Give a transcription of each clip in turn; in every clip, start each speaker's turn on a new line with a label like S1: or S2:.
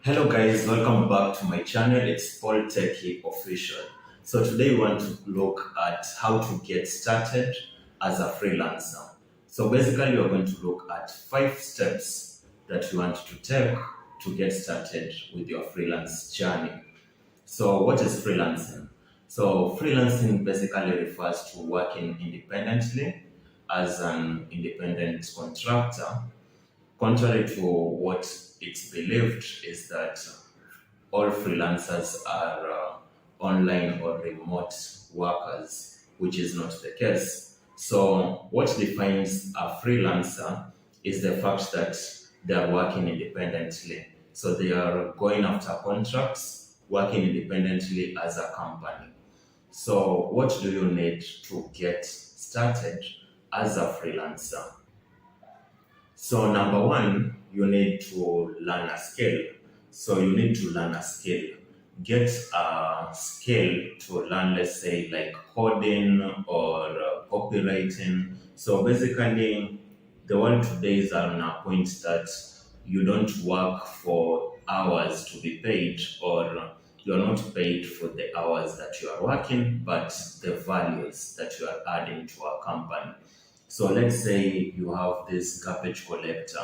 S1: Hello guys, welcome back to my channel. It's Paul Techie Official. So today we want to look at how to get started as a freelancer. So basically we're going to look at 5 steps that you want to take to get started with your freelance journey. So what is freelancing? So freelancing basically refers to working independently as an independent contractor. Contrary to what it's believed is that all freelancers are online or remote workers, which is not the case. So what defines a freelancer is the fact that they are working independently. So they are going after contracts, working independently as a company. So what do you need to get started as a freelancer? So number one, you need to learn a skill. So you need to learn a skill. Get a skill to learn, let's say, like coding or copywriting. So basically, the world today is on a point that you don't work for hours to be paid, or you're not paid for the hours that you are working, but the values that you are adding to a company. So let's say you have this garbage collector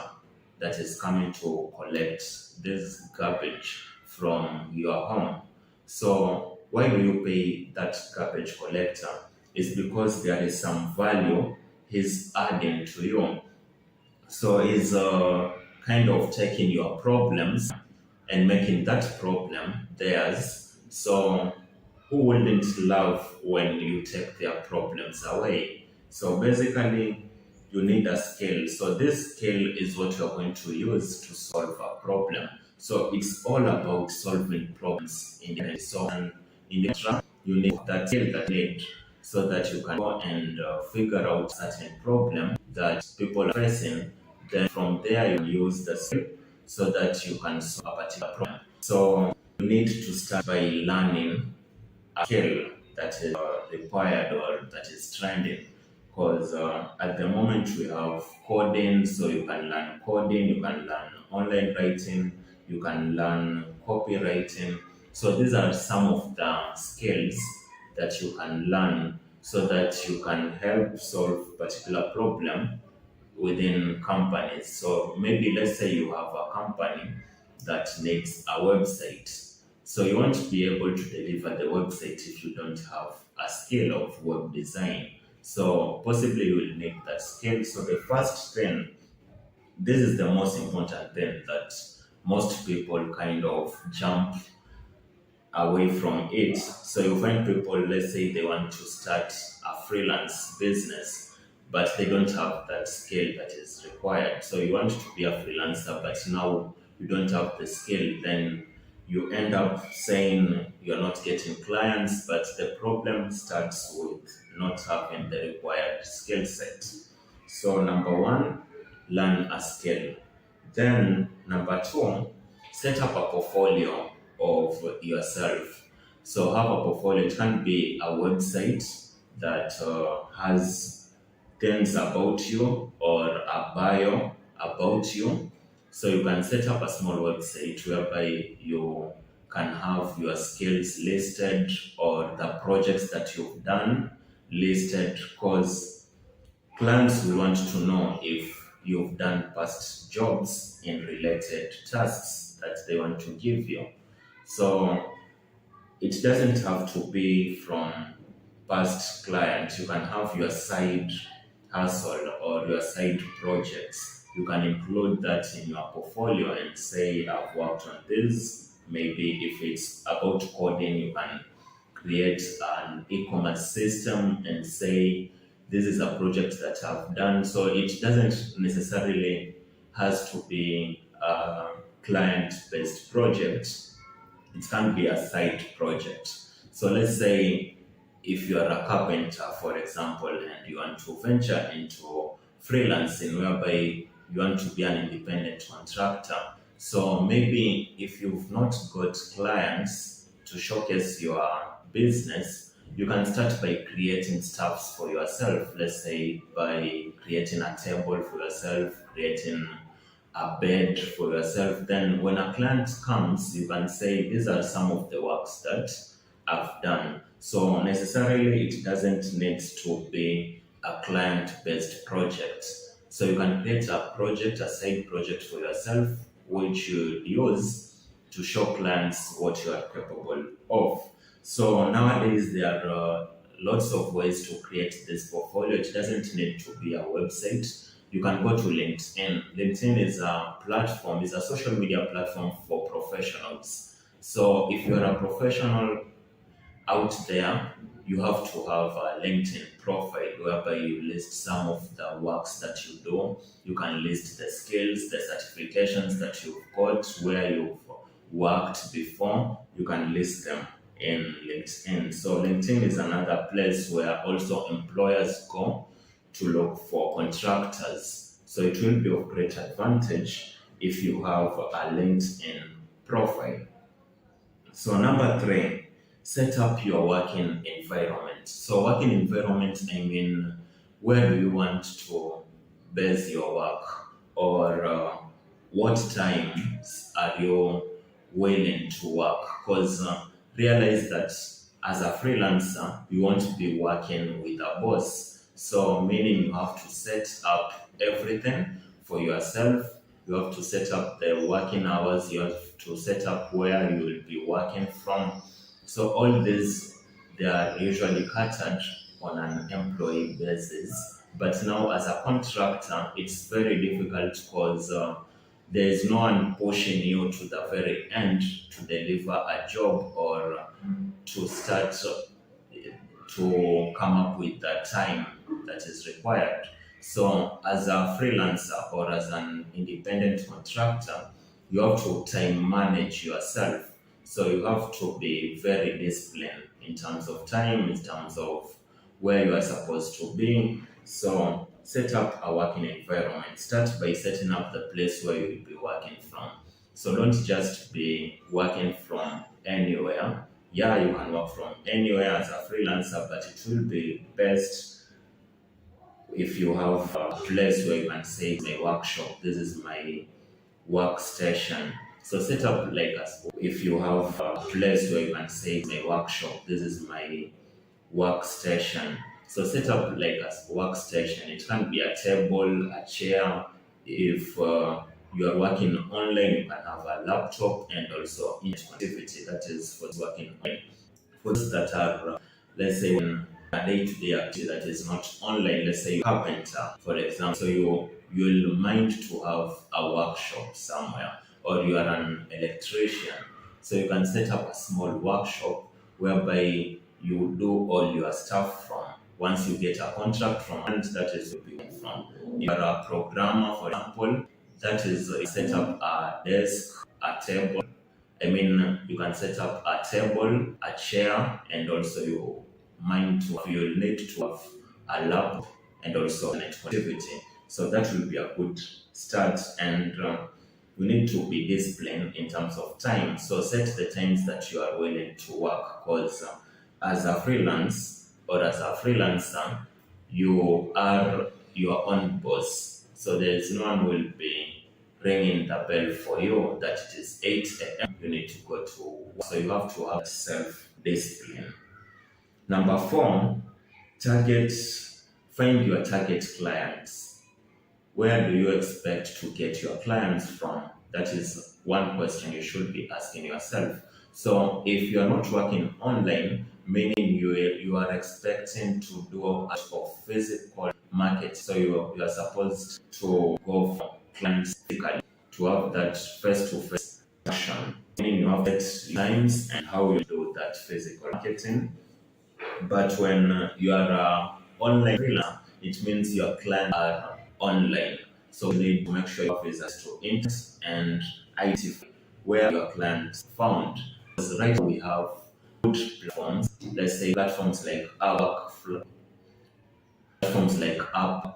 S1: that is coming to collect this garbage from your home. So why do you pay that garbage collector? It's because there is some value he's adding to you. So he's kind of taking your problems and making that problem theirs. So who wouldn't love when you take their problems away? So basically, you need a skill. So this skill is what you're going to use to solve a problem. So it's all about solving problems in the so in the track, you need that skill that you need so that you can go and figure out certain problem that people are facing. Then from there you use the skill so that you can solve a particular problem. So you need to start by learning a skill that is required or that is trending. Because at the moment we have coding, so you can learn coding, you can learn online writing, you can learn copywriting. So these are some of the skills that you can learn so that you can help solve particular problem within companies. So maybe let's say you have a company that needs a website. So you won't be able to deliver the website if you don't have a skill of web design. So possibly you will need that skill. So the first thing, this is the most important thing that most people kind of jump away from it. So you find people, let's say they want to start a freelance business, but they don't have that skill that is required. So you want to be a freelancer, but now you don't have the skill, then you end up saying you're not getting clients, but the problem starts with not having the required skill set. So number one, learn a skill. Then number two, set up a portfolio of yourself. So have a portfolio. It can be a website that has things about you or a bio about you. So you can set up a small website whereby you can have your skills listed or the projects that you've done listed, because clients will want to know if you've done past jobs in related tasks that they want to give you. So it doesn't have to be from past clients. You can have your side hustle or your side projects. You can include that in your portfolio and say, I've worked on this. Maybe if it's about coding, you can create an e-commerce system and say, this is a project that I've done. So it doesn't necessarily has to be a client-based project. It can be a side project. So let's say if you are a carpenter, for example, and you want to venture into freelancing, whereby you want to be an independent contractor. So maybe if you've not got clients to showcase your business, you can start by creating stuffs for yourself. Let's say by creating a table for yourself, creating a bed for yourself. Then when a client comes, you can say, these are some of the works that I've done. So necessarily it doesn't need to be a client-based project. So you can create a project, a side project for yourself, which you use to show clients what you are capable of. So nowadays there are lots of ways to create this portfolio. It doesn't need to be a website. You can go to LinkedIn. LinkedIn is a platform, is a social media platform for professionals. So if you're a professional out there, you have to have a LinkedIn profile whereby you list some of the works that you do. You can list the skills, the certifications that you've got, where you've worked before. You can list them in LinkedIn. So LinkedIn is another place where also employers go to look for contractors. So it will be of great advantage if you have a LinkedIn profile. So number three, set up your working environment. So working environment, I mean, where do you want to base your work, or what times are you willing to work? Because realize that as a freelancer, you won't be working with a boss. So meaning you have to set up everything for yourself. You have to set up the working hours. You have to set up where you will be working from. So all these, they are usually catered on an employee basis. But now as a contractor, it's very difficult because there is no one pushing you to the very end to deliver a job, or to start to come up with the time that is required. So, as a freelancer or as an independent contractor, you have to time manage yourself. So, you have to be very disciplined in terms of time, in terms of where you are supposed to be. So, set up a working environment. Start by setting up the place where you will be working from. So, don't just be working from anywhere. Yeah, you can work from anywhere as a freelancer, but it will be best if you have a place where you can say, my workshop, this is my workstation. So set up like if you have a place where you can say, my workshop, this is my workstation. So set up like a workstation. It can be a table, a chair. If you are working online, you can have a laptop and also connectivity, that is for working online. For those that are, let's say, in a day-to-day activity that is not online, let's say you're a carpenter, for example, so you'll mind to have a workshop somewhere, or you are an electrician, so you can set up a small workshop whereby you do all your stuff from. Once you get a contract from, and that is from. If you are a programmer, for example, that is set up a desk, a table. I mean, you can set up a table, a chair, and also you'll need to have a laptop and also net connectivity. So that will be a good start, and you need to be disciplined in terms of time. So set the times that you are willing to work, because as a freelance or as a freelancer, you are your own boss. So there is no one will be ringing the bell for you that it is 8 a.m. You need to go to work. So you have to have self-discipline. Number four, find your target clients. Where do you expect to get your clients from? That is one question you should be asking yourself. So if you are not working online, meaning you are expecting to do a of physical market. So you are supposed to go for clients physically, to have that face-to-face action. Meaning you have that times and how you do that physical marketing. But when you are online freelancer, it means your clients are online. So you need to make sure you have access to internet and IT where your clients found. Because right now we have good platforms, let's say platforms like Upwork, platforms like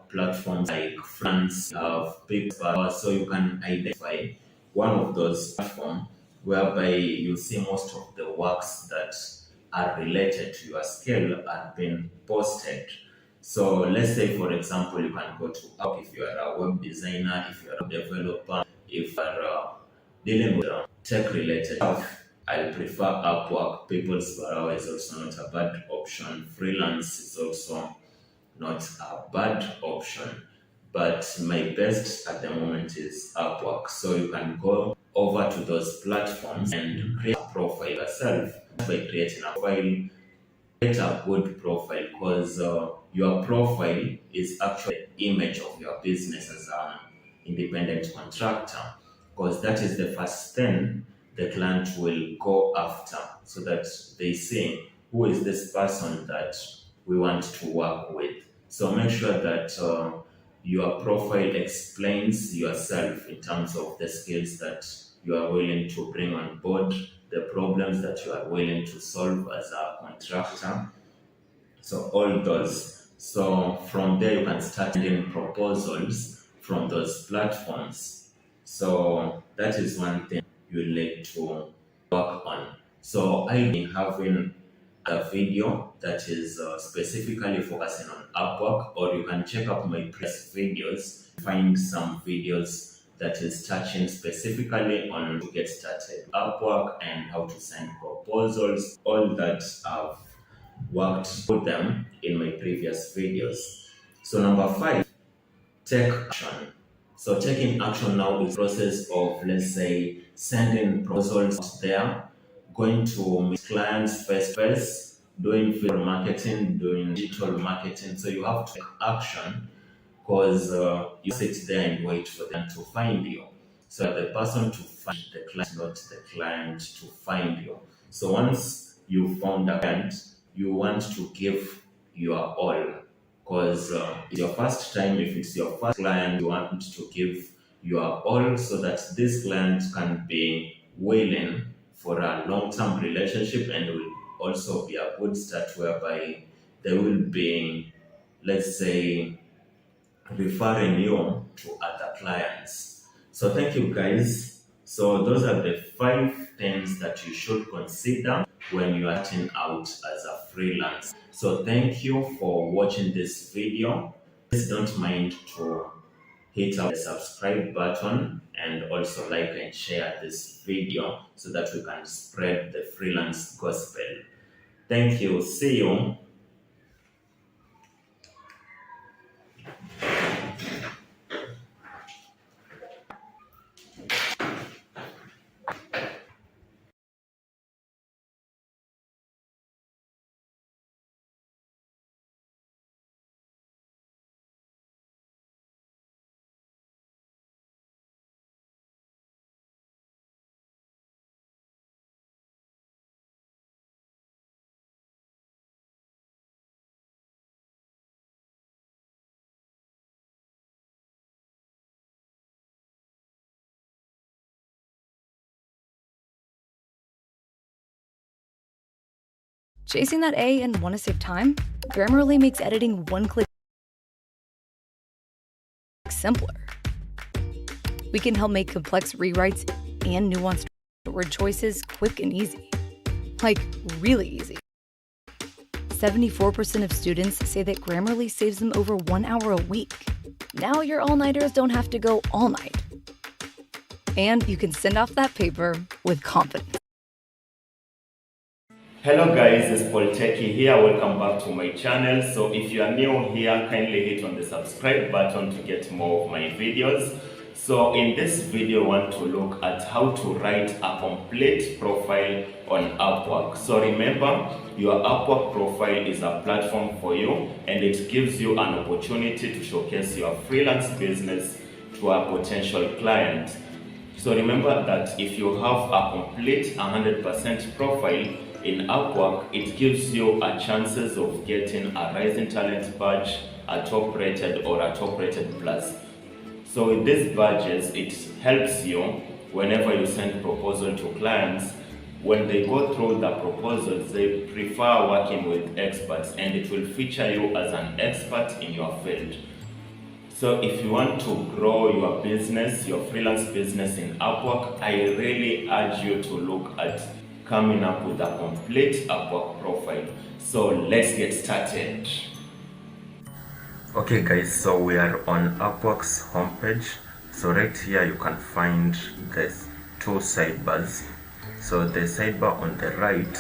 S1: platforms like France, have PayPal, so you can identify one of those platforms whereby you see most of the works that are related to your skill are being posted. So let's say, for example, you can go to Upwork if you are a web designer, if you are a developer, if you're dealing with tech related stuff, I prefer Upwork. People's per hour is also not a bad option. Freelance is also not a bad option. But my best at the moment is Upwork. So you can go over to those platforms and create a profile yourself by creating a profile. Create a good profile because your profile is actually the image of your business as an independent contractor, because that is the first thing the client will go after, so that they see who is this person that we want to work with. So make sure that your profile explains yourself in terms of the skills that you are willing to bring on board, the problems that you are willing to solve as a contractor. So all those. So from there you can start getting proposals from those platforms. So that is one thing you need to work on. So I'll be having a video that is specifically focusing on Upwork, or you can check out my previous videos, find some videos that is touching specifically on to get started Upwork and how to send proposals, all that I've worked with them in my previous videos. So number 5, take action. So taking action now is the process of, let's say, sending proposals out there, going to meet clients face to face, doing field marketing, doing digital marketing. So you have to take action, because you sit there and wait for them to find you. So the person to find the client, not the client to find you. So once you found a client, you want to give your all, because it's your first time. If it's your first client, you want to give your all so that this client can be willing for a long-term relationship, and will also be a good start whereby they will be, let's say, referring you to other clients. So thank you guys. So those are the 5 things that you should consider when you are starting out as a freelance. So thank you for watching this video. Please don't mind to hit the subscribe button and also like and share this video so that we can spread the freelance gospel. Thank you. See you.
S2: Chasing that A and want to save time? Grammarly makes editing one click simpler. We can help make complex rewrites and nuanced word choices quick and easy. Like, really easy. 74% of students say that Grammarly saves them over 1 hour a week. Now your all-nighters don't have to go all night. And you can send off that paper with confidence.
S1: Hello guys, it's Paul Techie here. Welcome back to my channel. So if you are new here, kindly hit on the subscribe button to get more of my videos. So in this video, I want to look at how to write a complete profile on Upwork. So remember, your Upwork profile is a platform for you, and it gives you an opportunity to showcase your freelance business to a potential client. So remember that if you have a complete 100% profile in Upwork, it gives you a chances of getting a Rising Talent badge, a top rated or a top rated plus. So with these badges, it helps you whenever you send proposal to clients. When they go through the proposals, they prefer working with experts, and it will feature you as an expert in your field. So if you want to grow your business, your freelance business in Upwork, I really urge you to look at coming up with a complete Upwork profile. So let's get started. Okay guys, so we are on Upwork's homepage. So right here you can find the two sidebars. So the sidebar on the right,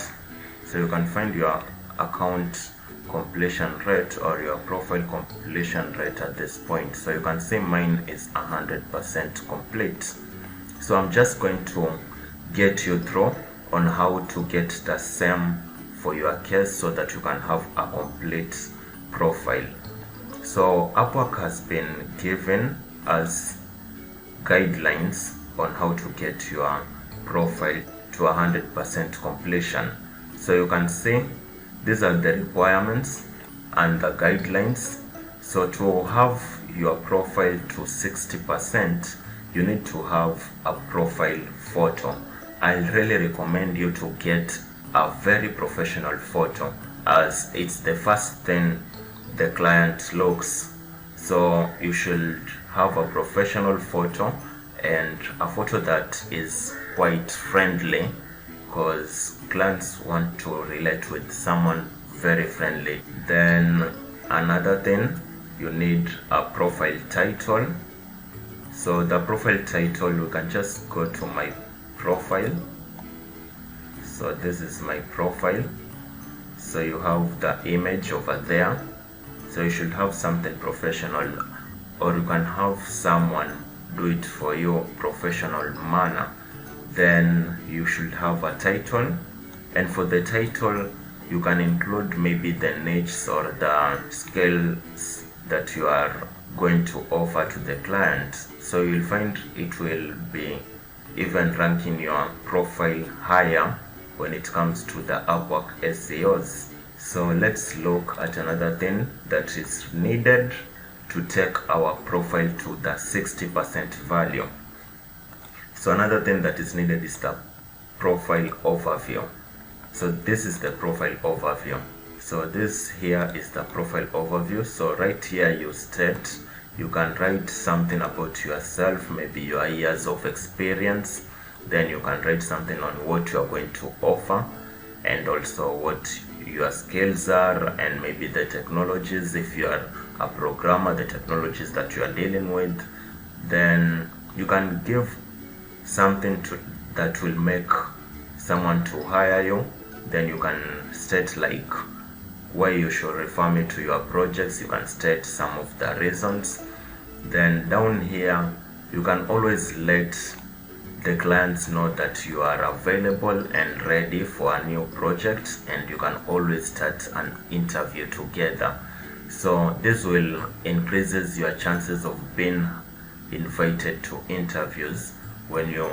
S1: so you can find your account completion rate or your profile completion rate at this point. So you can see mine is 100% complete. So I'm just going to get you through on how to get the same for your case so that you can have a complete profile. So Upwork has been given us guidelines on how to get your profile to 100% completion. So you can see these are the requirements and the guidelines. So to have your profile to 60%, you need to have a profile photo. I really recommend you to get a very professional photo, as it's the first thing the client looks. So you should have a professional photo and a photo that is quite friendly, because clients want to relate with someone very friendly. Then another thing, you need a profile title. So the profile title, you can just go to my profile. So this is my profile. So you have the image over there. So you should have something professional, or you can have someone do it for you professional manner. Then you should have a title, and for the title you can include maybe the niche or the skills that you are going to offer to the client. So you'll find it will be even ranking your profile higher when it comes to the Upwork SEOs. So let's look at another thing that is needed to take our profile to the 60% value. So another thing that is needed is the profile overview. So this is the profile overview. So this here is the profile overview. So right here you state, you can write something about yourself, maybe your years of experience. Then you can write something on what you are going to offer, and also what your skills are, and maybe the technologies, if you are a programmer, the technologies that you are dealing with. Then you can give something that will make someone to hire you. Then you can state like why you should refer me to your projects. You can state some of the reasons. Then down here you can always let the clients know that you are available and ready for a new project, and you can always start an interview together. So this will increases your chances of being invited to interviews when you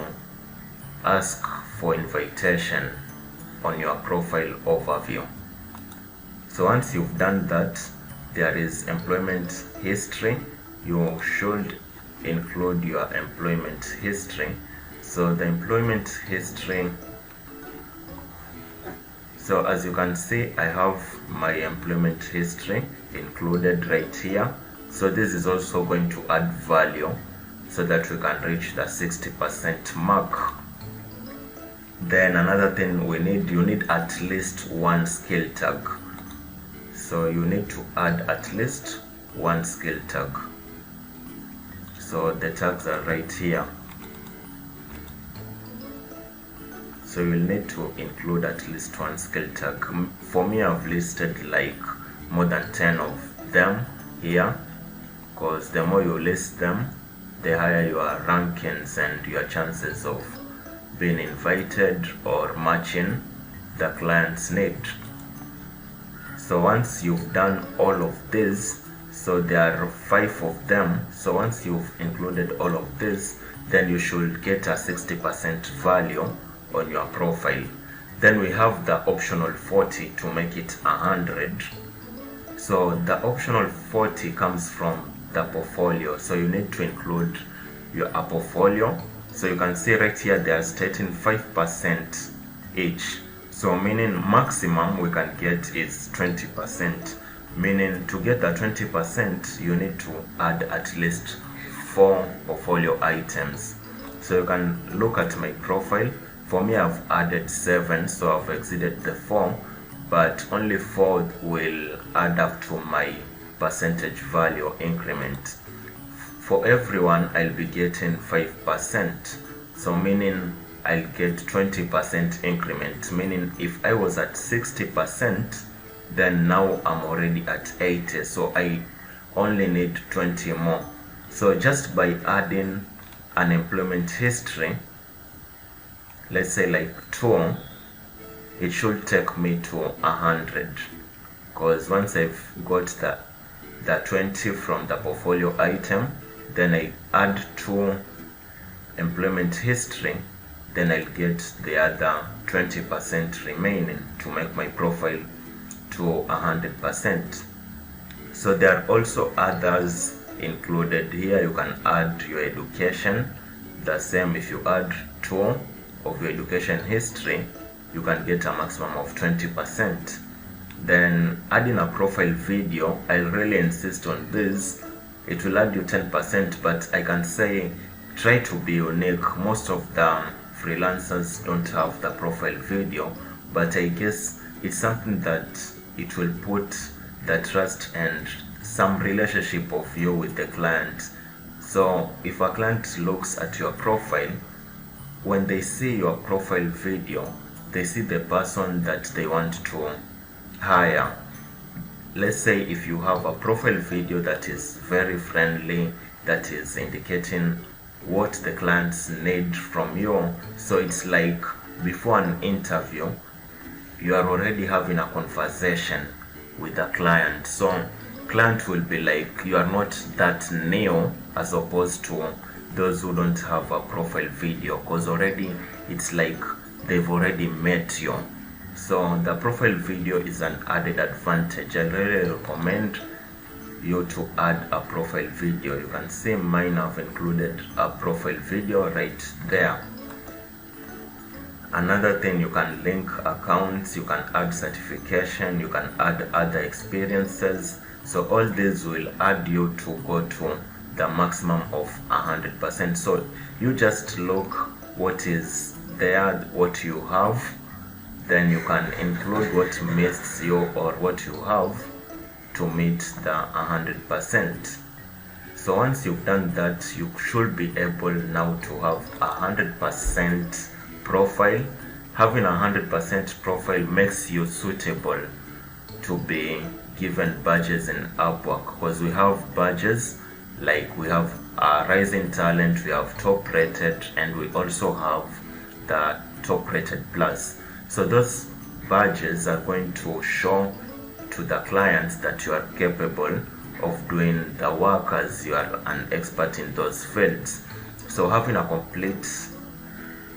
S1: ask for invitation on your profile overview. So once you've done that, there is employment history. You should include your employment history. So the employment history, so as you can see, I have my employment history included right here. So this is also going to add value so that we can reach the 60% mark. Then another thing you need at least one skill tag. So you need to add at least one skill tag. So the tags are right here. So you'll need to include at least one skill tag. For me, I've listed like more than 10 of them here, because the more you list them, the higher your rankings and your chances of being invited or matching the client's need. So once you've done all of this, so there are 5 of them. So once you've included all of this, then you should get a 60% value on your profile. Then we have the optional 40 to make it 100. So the optional 40 comes from the portfolio. So you need to include your portfolio. So you can see right here they are stating 5% each. So meaning maximum we can get is 20%. Meaning to get the 20%, you need to add at least 4 portfolio items. So you can look at my profile. For me, I've added 7, so I've exceeded the 4, but only 4 will add up to my percentage value increment. for everyone I'll be getting 5%, so meaning I'll get 20% increment, meaning if I was at 60%, then now I'm already at 80, so I only need 20 more. So just by adding an employment history, let's say like 2, it should take me to 100, because once I've got the 20 from the portfolio item, then I add 2 employment history, then I'll get the other 20% remaining to make my profile to 100%. So there are also others included here. You can add your education, the same. If you add 2 of your education history, you can get a maximum of 20%. Then adding a profile video, I really insist on this. It will add you 10%, but I can say try to be unique. Most of the freelancers don't have the profile video, but I guess it's something that it will put the trust and some relationship of you with the client. So if a client looks at your profile, when they see your profile video, they see the person that they want to hire. Let's say if you have a profile video that is very friendly, that is indicating what the clients need from you, so it's like before an interview you are already having a conversation with the client, so client will be like, you are not that new, as opposed to those who don't have a profile video, because already it's like they've already met you. So the profile video is an added advantage. I really recommend you to add a profile video. You can see mine have included a profile video right there. Another thing, you can link accounts, you can add certification, you can add other experiences. So all this will add you to go to the maximum of 100%. So you just look what is there, what you have, then you can include what meets you or what you have to meet the 100%. So once you've done that, you should be able now to have 100% profile. Having 100% profile makes you suitable to be given badges in Upwork, because we have badges like we have rising talent, we have top rated, and we also have the top rated plus. So those badges are going to show to the clients that you are capable of doing the work, as you are an expert in those fields. So having a complete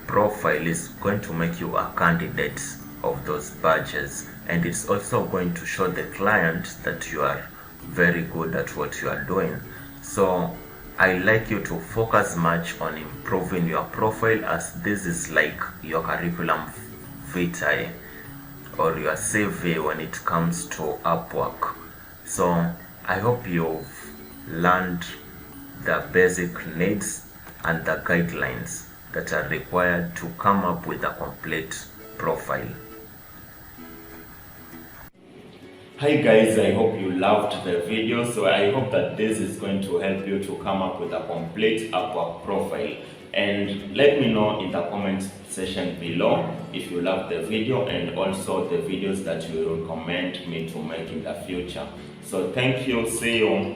S1: profile is going to make you a candidate of those badges, and it's also going to show the client that you are very good at what you are doing. So I like you to focus much on improving your profile, as this is like your curriculum vitae or your CV when it comes to Upwork. So I hope you've learned the basic needs and the guidelines that are required to come up with a complete profile. Hi guys, I hope you loved the video. So I hope that this is going to help you to come up with a complete Upwork profile. And let me know in the comment section below if you love the video, and also the videos that you recommend me to make in the future. So thank you, see you.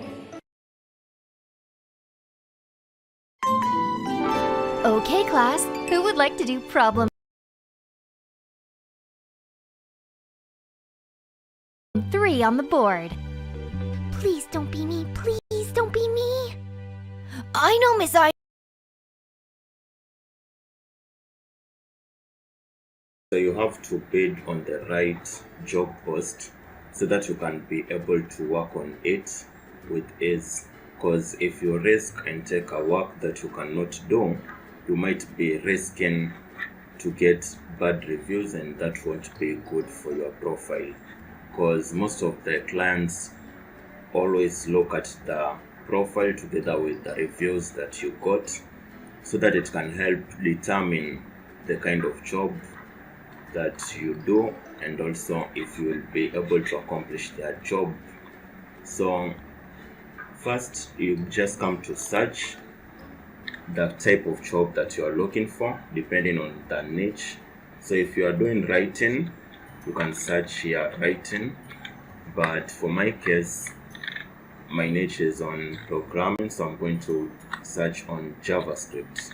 S3: Okay, class, who would like to do problem 3 on the board? Please don't be me. Please don't be me. I know, Miss I.
S1: So you have to bid on the right job post so that you can be able to work on it with ease. Because if you risk and take a work that you cannot do, you might be risking to get bad reviews, and that won't be good for your profile. Because most of the clients always look at the profile together with the reviews that you got, so that it can help determine the kind of job that you do, and also if you will be able to accomplish their job. So First, you just come to search the type of job that you are looking for depending on the niche. So if you are doing writing, you can search here writing, but for my case my niche is on programming, so I'm going to search on JavaScript.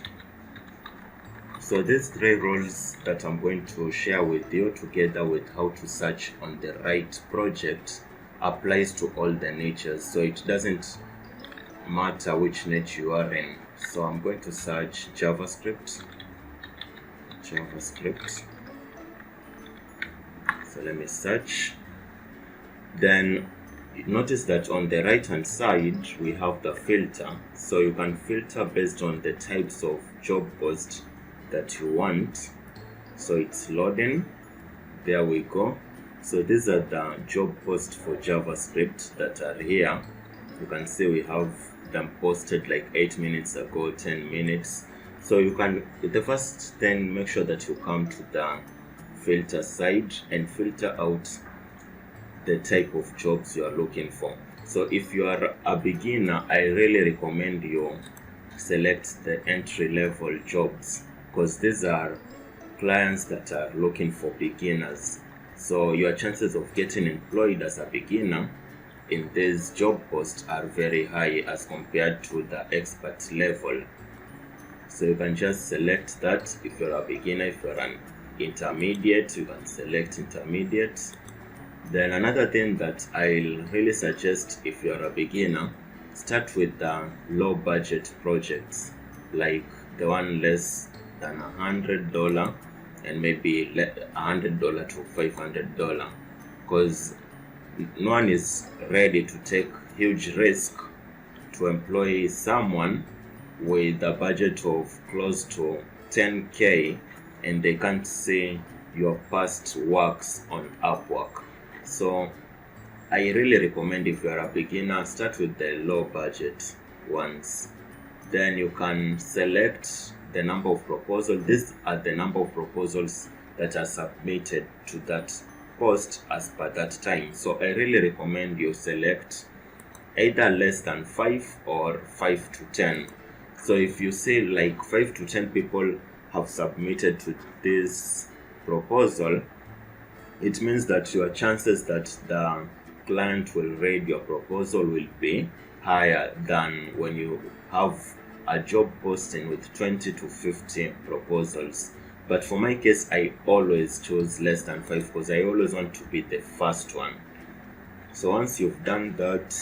S1: So these 3 roles that I'm going to share with you, together with how to search on the right project, applies to all the niches, so it doesn't matter which niche you are in. So I'm going to search JavaScript. So let me search. Then notice that on the right hand side we have the filter, so you can filter based on the types of job posts that you want. So it's loading. There we go. So these are the job posts for JavaScript that are here. You can see we have them posted like 8 minutes ago, 10 minutes. So you can, the first thing, make sure that you come to the filter side and filter out the type of jobs you are looking for. So if you are a beginner, I really recommend you select the entry-level jobs, because these are clients that are looking for beginners. So your chances of getting employed as a beginner in this job post are very high as compared to the expert level. So you can just select that. If you're a beginner, if you're an intermediate, you can select intermediate. Then another thing that I'll really suggest, if you're a beginner, start with the low budget projects, like the one less than $100 and maybe $100 to $500, because no one is ready to take huge risk to employ someone with a budget of close to 10k and they can't see your past works on Upwork. So I really recommend, if you are a beginner, start with the low budget ones. Then you can select the number of proposals. These are the number of proposals that are submitted to that post as per that time. So I really recommend you select either less than 5 or 5 to 10. So if you say like 5 to 10 people have submitted to this proposal, it means that your chances that the client will read your proposal will be higher than when you have a job posting with 20 to 50 proposals. But for my case, I always choose less than 5 because I always want to be the first one. So once you've done that,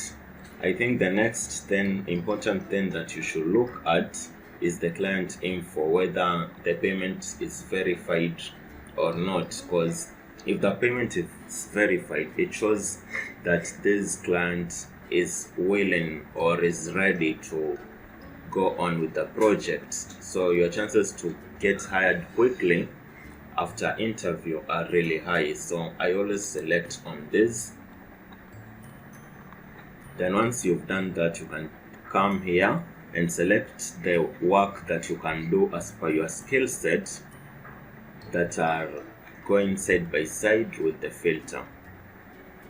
S1: I think the next important thing that you should look at is the client info, whether the payment is verified or not. Because if the payment is verified, it shows that this client is willing or is ready to go on with the project. So your chances to get hired quickly after interview are really high. So I always select on this. Then once you've done that, you can come here and select the work that you can do as per your skill set that are going side by side with the filter.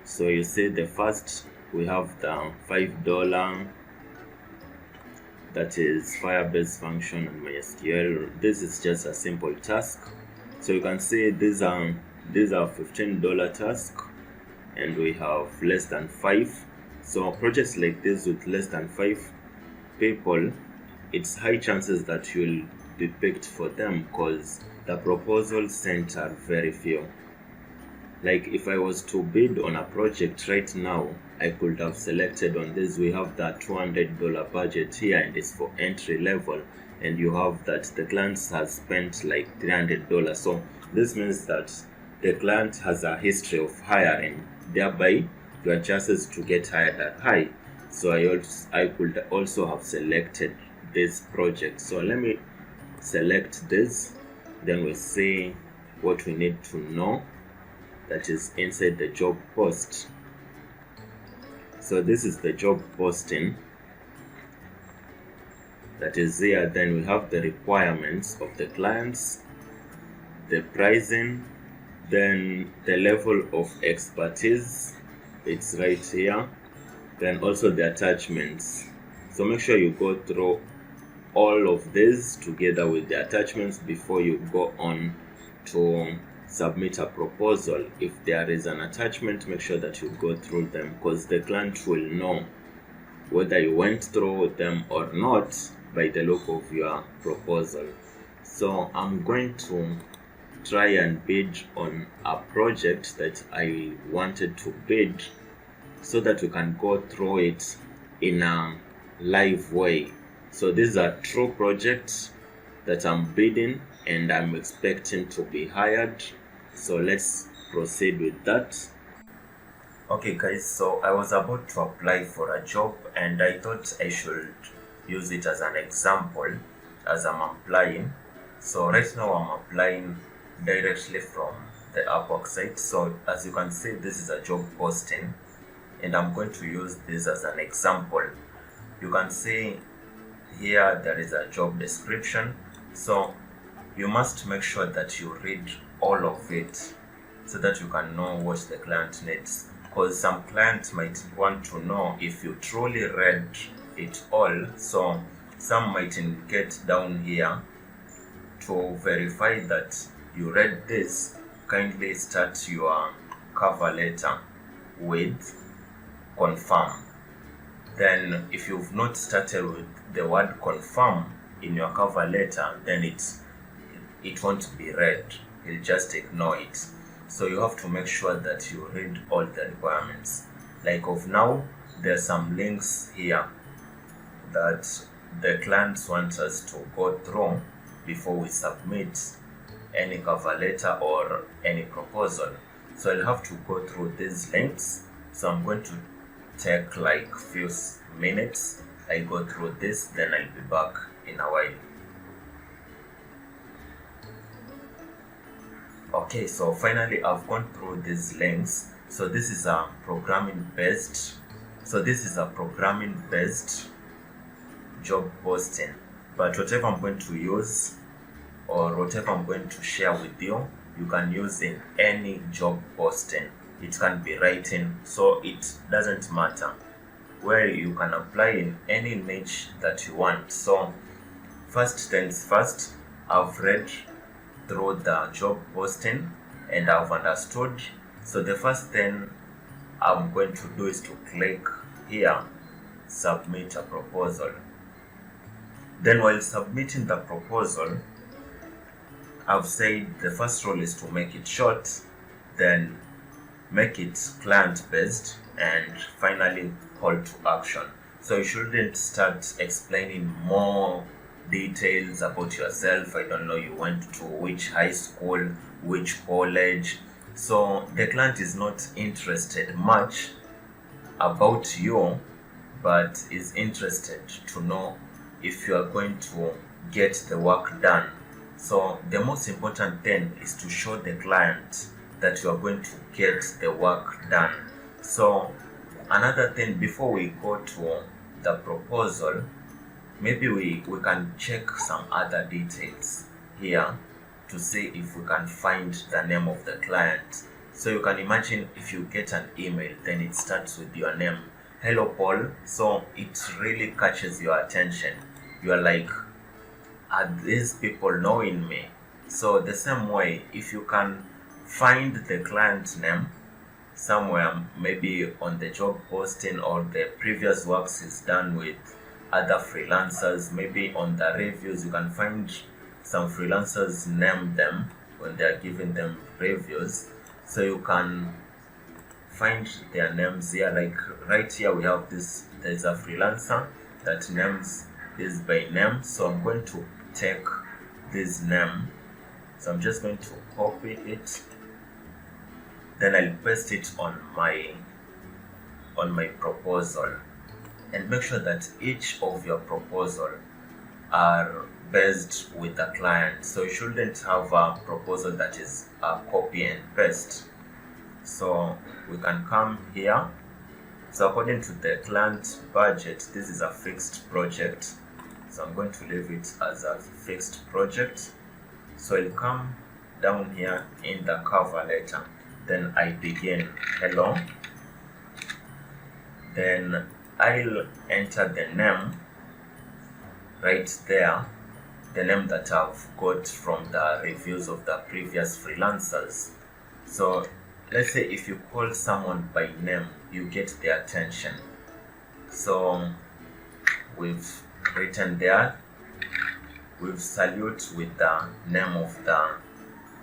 S1: So you see the first, we have the $5, that is Firebase function and MySQL. This is just a simple task. So you can see these are $15 task, and we have less than 5. So projects like this with less than 5 people, it's high chances that you'll be picked for them because the proposals sent are very few. Like if I was to bid on a project right now, I could have selected on this. We have that $200 budget here, and it's for entry level, and you have that the client has spent like $300. So this means that the client has a history of hiring, thereby your chances to get hired are high. So I could also have selected this project. So let me select this, then we see what we need to know that is inside the job post. So this is the job posting that is here. Then we have the requirements of the clients, the pricing, then the level of expertise, it's right here. then also the attachments. So make sure you go through all of this together with the attachments before you go on to submit a proposal. If there is an attachment, make sure that you go through them, because the client will know whether you went through them or not by the look of your proposal. So I'm going to try and bid on a project that I wanted to bid, so that we can go through it in a live way. So these are true projects that I'm bidding and I'm expecting to be hired. So let's proceed with that. Okay guys, so I was about to apply for a job and I thought I should use it as an example as I'm applying. So right now I'm applying directly from the Upwork site. So as you can see, this is a job posting and I'm going to use this as an example. You can see here there is a job description, so you must make sure that you read all of it so that you can know what the client needs, because some clients might want to know if you truly read it all. So some might indicate down here, to verify that you read this, kindly start your cover letter with confirm. Then if you've not started with the word confirm in your cover letter, then it won't be read, you'll just ignore it. So you have to make sure that you read all the requirements. Like of now, there's some links here that the clients want us to go through before we submit any cover letter or any proposal. So I'll have to go through these links. So I'm going to take like few minutes. I go through this, then I'll be back in a while. Okay, so finally I've gone through these links. So this is a programming based job posting, but whatever I'm going to use or whatever I'm going to share with you, you can use in any job posting. It can be writing, so it doesn't matter, where you can apply in any niche that you want. So first things first, I've read through the job posting and I've understood. So the first thing I'm going to do is to click here, submit a proposal. Then while submitting the proposal, I've said the first rule is to make it short, then make it client based, and finally call to action. So you shouldn't start explaining more details about yourself. I don't know, you went to which high school, which college. So the client is not interested much about you, but is interested to know if you are going to get the work done. So the most important thing is to show the client that you are going to get the work done. So another thing, before we go to the proposal, maybe we can check some other details here to see if we can find the name of the client. So you can imagine if you get an email, then it starts with your name, hello Paul. So it really catches your attention. You are like, are these people knowing me? So the same way, if you can find the client name somewhere, maybe on the job posting or the previous works is done with other freelancers, maybe on the reviews, you can find some freelancers name them when they are giving them reviews. So you can find their names here. Like right here we have this, there's a freelancer that names this by name. So I'm going to take this name, so I'm just going to copy it, then I'll paste it on my proposal, and make sure that each of your proposal are based with the client. So you shouldn't have a proposal that is a copy and paste. So we can come here. So according to the client budget, this is a fixed project, so I'm going to leave it as a fixed project. So I'll come down here in the cover letter, then I begin, hello, Then I'll enter the name right there, the name that I've got from the reviews of the previous freelancers. So let's say if you call someone by name, you get their attention. So we've written there, we've salute with the name of the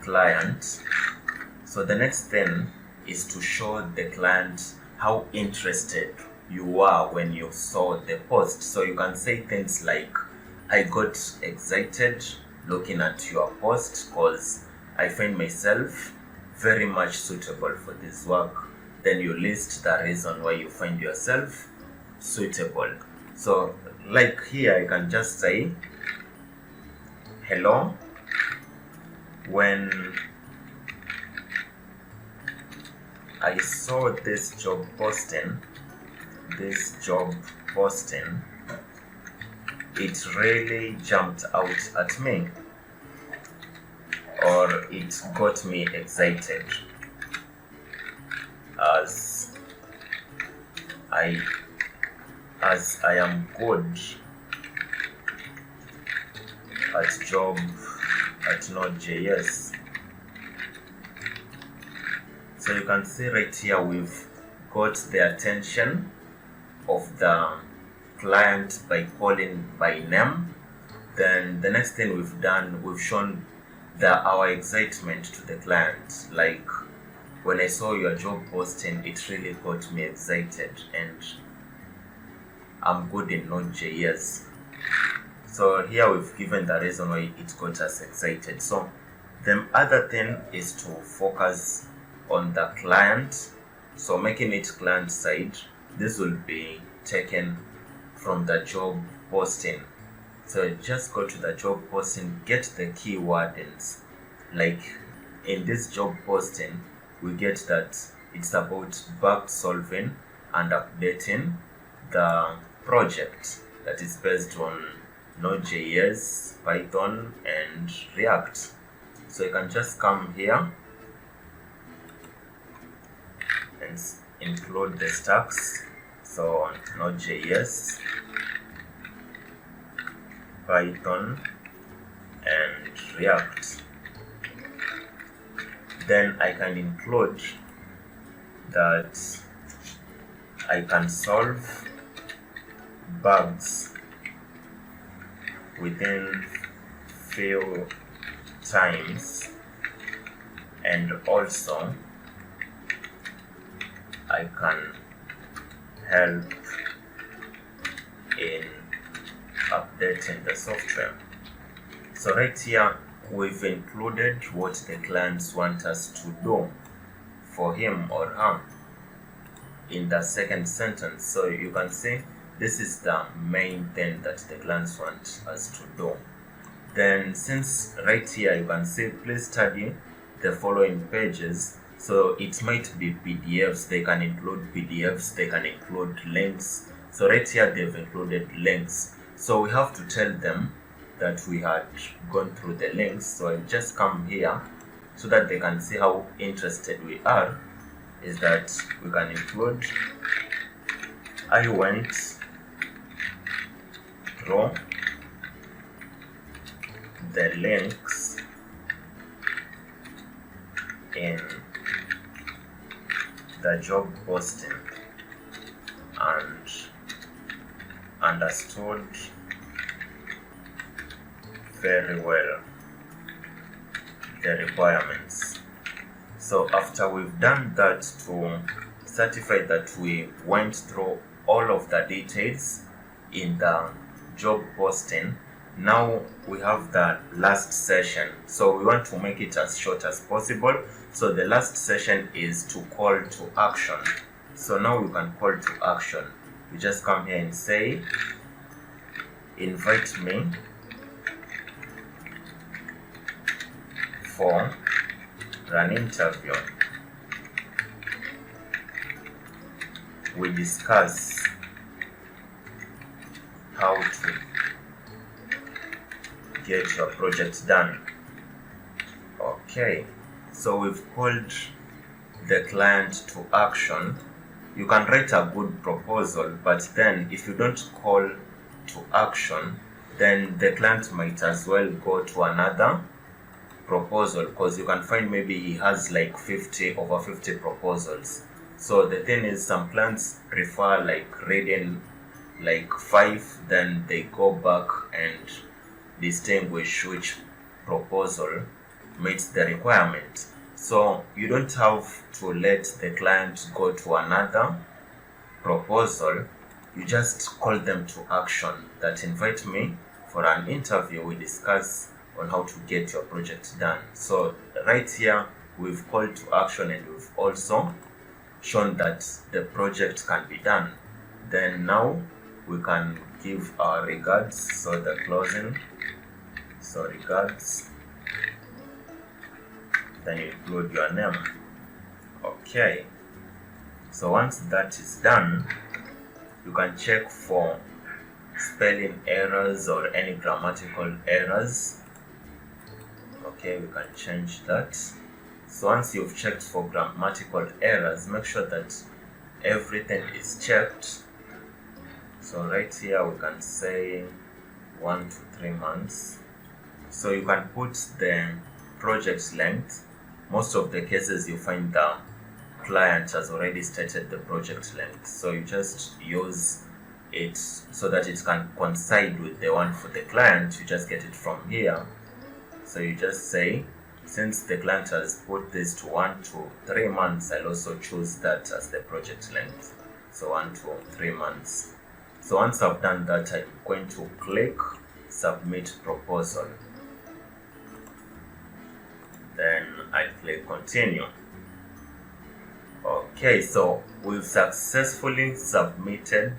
S1: client. So the next thing is to show the client how interested you are when you saw the post. So you can say things like, I got excited looking at your post because I find myself very much suitable for this work. Then you list the reason why you find yourself suitable. So like here, I can just say, hello, when I saw this job posting, it really jumped out at me, or it got me excited, as I am good at Node.js. So you can see right here, we've got the attention of the client by calling by name. Then the next thing we've done, we've shown our excitement to the client. Like, when I saw your job posting, it really got me excited and I'm good in Node.js. So here we've given the reason why it got us excited. So the other thing is to focus on the client. So making it client side, this will be taken from the job posting. So just go to the job posting, get the keywordings. Like in this job posting, we get that it's about bug solving and updating the project that is based on Node.js, Python, and React. So you can just come here and include the stacks. So Node.js, Python, and React. Then I can include that I can solve bugs within few times, and also I can help in updating the software. So right here, we've included what the clients want us to do for him or her in the second sentence. So you can see this is the main thing that the clients want us to do. Then since right here you can see, please study the following pages. So it might be PDFs, they can include PDFs, they can include links. So right here they've included links. So we have to tell them that we had gone through the links. So I'll just come here so that they can see how interested we are. Is that we can include, I went through the links in the job posting and understood very well the requirements. So after we've done that to certify that we went through all of the details in the job posting, now we have the last session. So we want to make it as short as possible. So the last session is to call to action. So now you can call to action. You just come here and say, invite me for an interview. We discuss how to get your project done. Okay, so we've called the client to action you can write a good proposal, but then if you don't call to action, then the client might as well go to another proposal, because you can find maybe he has like over 50 proposals. So the thing is, some clients prefer like reading like 5, then they go back and distinguish which proposal meets the requirement. So you don't have to let the client go to another proposal. You just call them to action, that invite me for an interview. We discuss on how to get your project done. So right here we've called to action, and we've also shown that the project can be done. Then now we can give our regards, so the closing, so regards, then you include your name. Okay, so once that is done, you can check for spelling errors or any grammatical errors. Okay, we can change that. So once you've checked for grammatical errors, make sure that everything is checked. So right here we can say 1 to 3 months. So you can put the project length. Most of the cases you find the client has already stated the project length, so you just use it so that it can coincide with the one for the client. You just get it from here. So you just say, since the client has put this to 1 to 3 months, I'll also choose that as the project length. So 1 to 3 months. So once I've done that, I'm going to click submit proposal. Then I click continue. Okay, so we've successfully submitted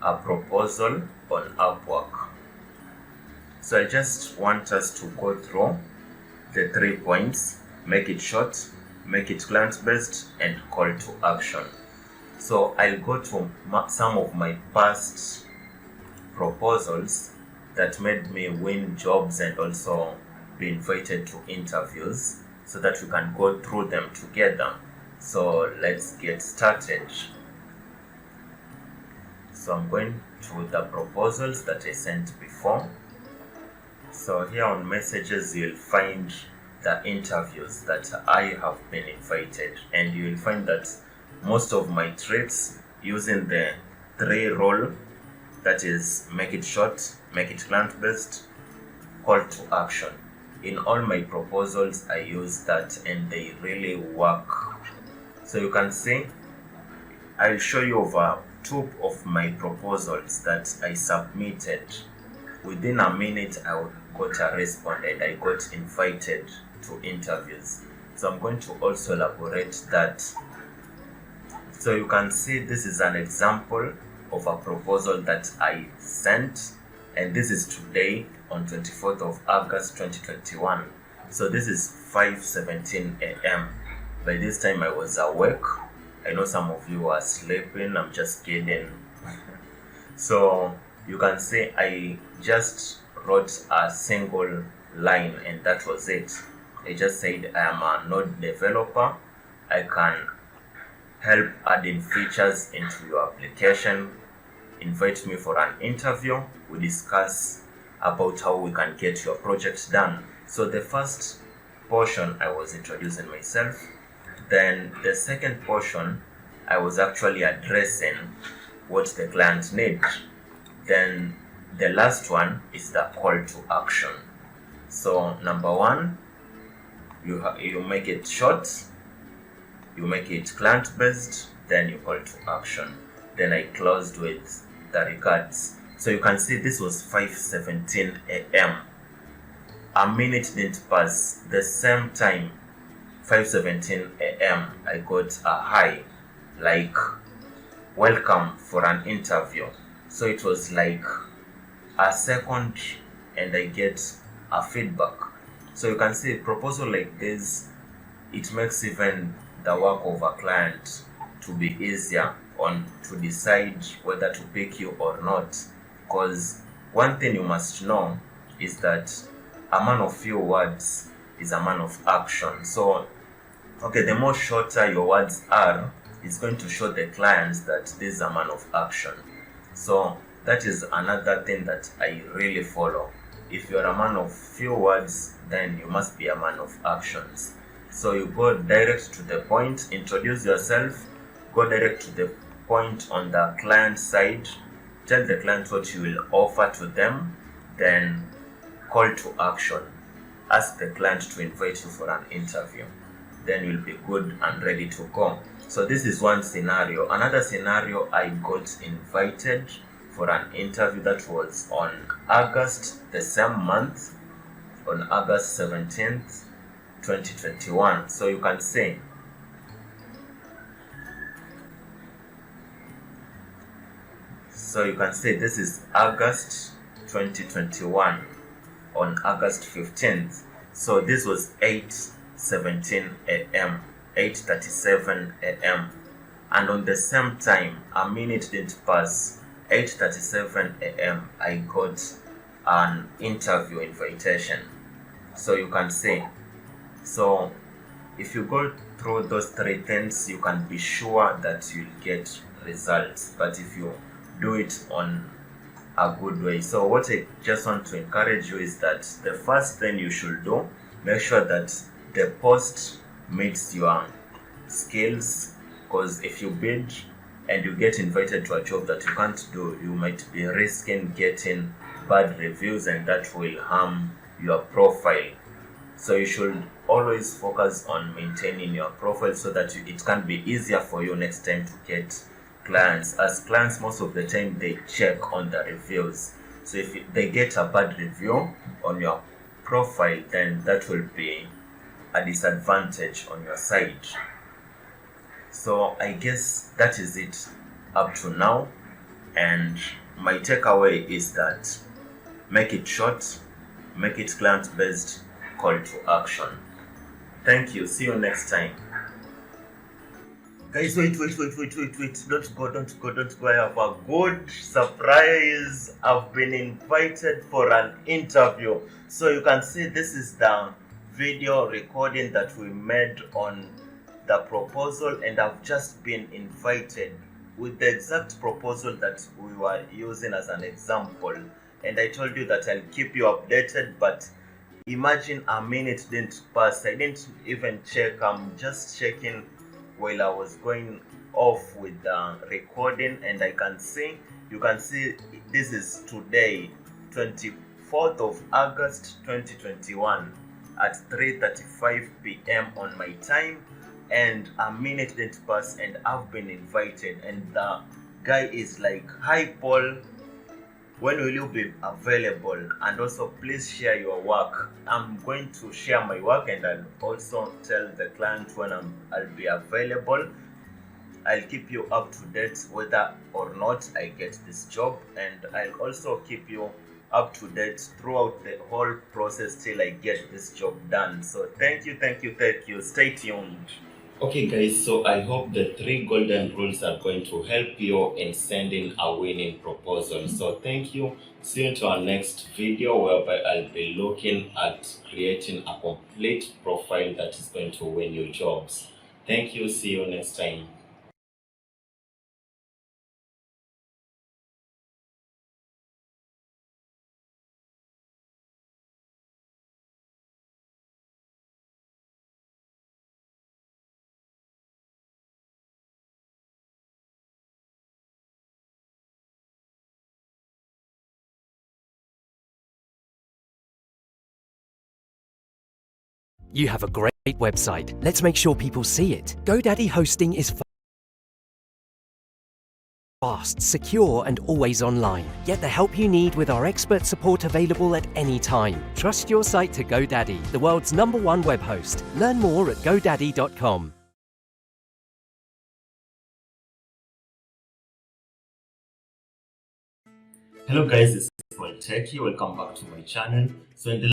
S1: a proposal on Upwork. So I just want us to go through the 3 points: make it short, make it client-based, and call to action. So I'll go to some of my past proposals that made me win jobs and also be invited to interviews, so that we can go through them together. So let's get started. So I'm going to the proposals that I sent before. So here on messages, you'll find the interviews that I have been invited, and you will find that most of my traits using the 3 rule, that is make it short, make it client-based, call to action. In all my proposals I use that, and they really work. So you can see, I'll show you over 2 of my proposals that I submitted. Within a minute I got a response and I got invited to interviews. So I'm going to also elaborate that. So you can see this is an example of a proposal that I sent, and this is today on 24th of August 2021. So this is 5:17 a.m. By this time I was awake. I know some of you are sleeping, I'm just kidding. So you can see I just wrote a single line, and that was it. I just said I am a node developer. I can help adding features into your application. Invite me for an interview. We discuss about how we can get your project done. So the first portion I was introducing myself. Then the second portion I was actually addressing what the client needs. Then the last one is the call to action. So number 1, you make it short, you make it client-based, then you call to action. Then I closed with the regards. So you can see this was 5:17 a.m. A minute didn't pass. The same time, 5:17 a.m., I got a hi, like welcome for an interview. So it was like a second and I get a feedback. So you can see a proposal like this, it makes even the work of a client to be easier on to decide whether to pick you or not. Because one thing you must know is that a man of few words is a man of action. So okay, the more shorter your words are, it's going to show the clients that this is a man of action. So that is another thing that I really follow. If you're a man of few words, then you must be a man of actions. So you go direct to the point, introduce yourself, go direct to the point on the client side, tell the client what you will offer to them, then call to action. Ask the client to invite you for an interview. Then you'll be good and ready to go. So this is one scenario. Another scenario, I got invited for an interview that was on August, the same month, on August 17th, 2021. So you can say, this is August 2021 on August 15th. So this was 8:17 a.m., 8:37 a.m. And on the same time, a minute didn't pass, 8:37 a.m., I got an interview invitation. So you can say, so if you go through those three things, you can be sure that you'll get results. But if you do it on a good way. So what I just want to encourage you is that the first thing you should do, make sure that the post meets your skills, because if you bid and you get invited to a job that you can't do, you might be risking getting bad reviews, and that will harm your profile. So you should always focus on maintaining your profile so that it can be easier for you next time to get clients, as clients most of the time they check on the reviews. So if they get a bad review on your profile, then that will be a disadvantage on your side. So I guess that is it up to now, and my takeaway is that make it short, make it client based, call to action. Thank you, see you next time. Guys, wait. Don't go. I have a good surprise. I've been invited for an interview. So you can see this is the video recording that we made on the proposal, and I've just been invited with the exact proposal that we were using as an example. And I told you that I'll keep you updated, but imagine a minute didn't pass. I didn't even check. I'm just checking while I was going off with the recording, and you can see this is today, 24th of August 2021 at 3:35 p.m. on my time, and a minute didn't pass and I've been invited, and the guy is like, "Hi Paul, when will you be available? And also please share your work." I'm going to share my work, and I'll also tell the client when I'll be available. I'll keep you up to date whether or not I get this job, and I'll also keep you up to date throughout the whole process till I get this job done. So thank you. Stay tuned. Okay guys, so I hope the 3 golden rules are going to help you in sending a winning proposal. So thank you. See you to our next video, whereby I'll be looking at creating a complete profile that is going to win you jobs. Thank you. See you next time.
S4: You have a great website. Let's make sure people see it. GoDaddy hosting is fast, secure, and always online. Get the help you need with our expert support available at any time. Trust your site to GoDaddy, the world's #1 web host. Learn more at godaddy.com.
S1: Hello guys, this is Paul Techie. Welcome back to my channel. So in the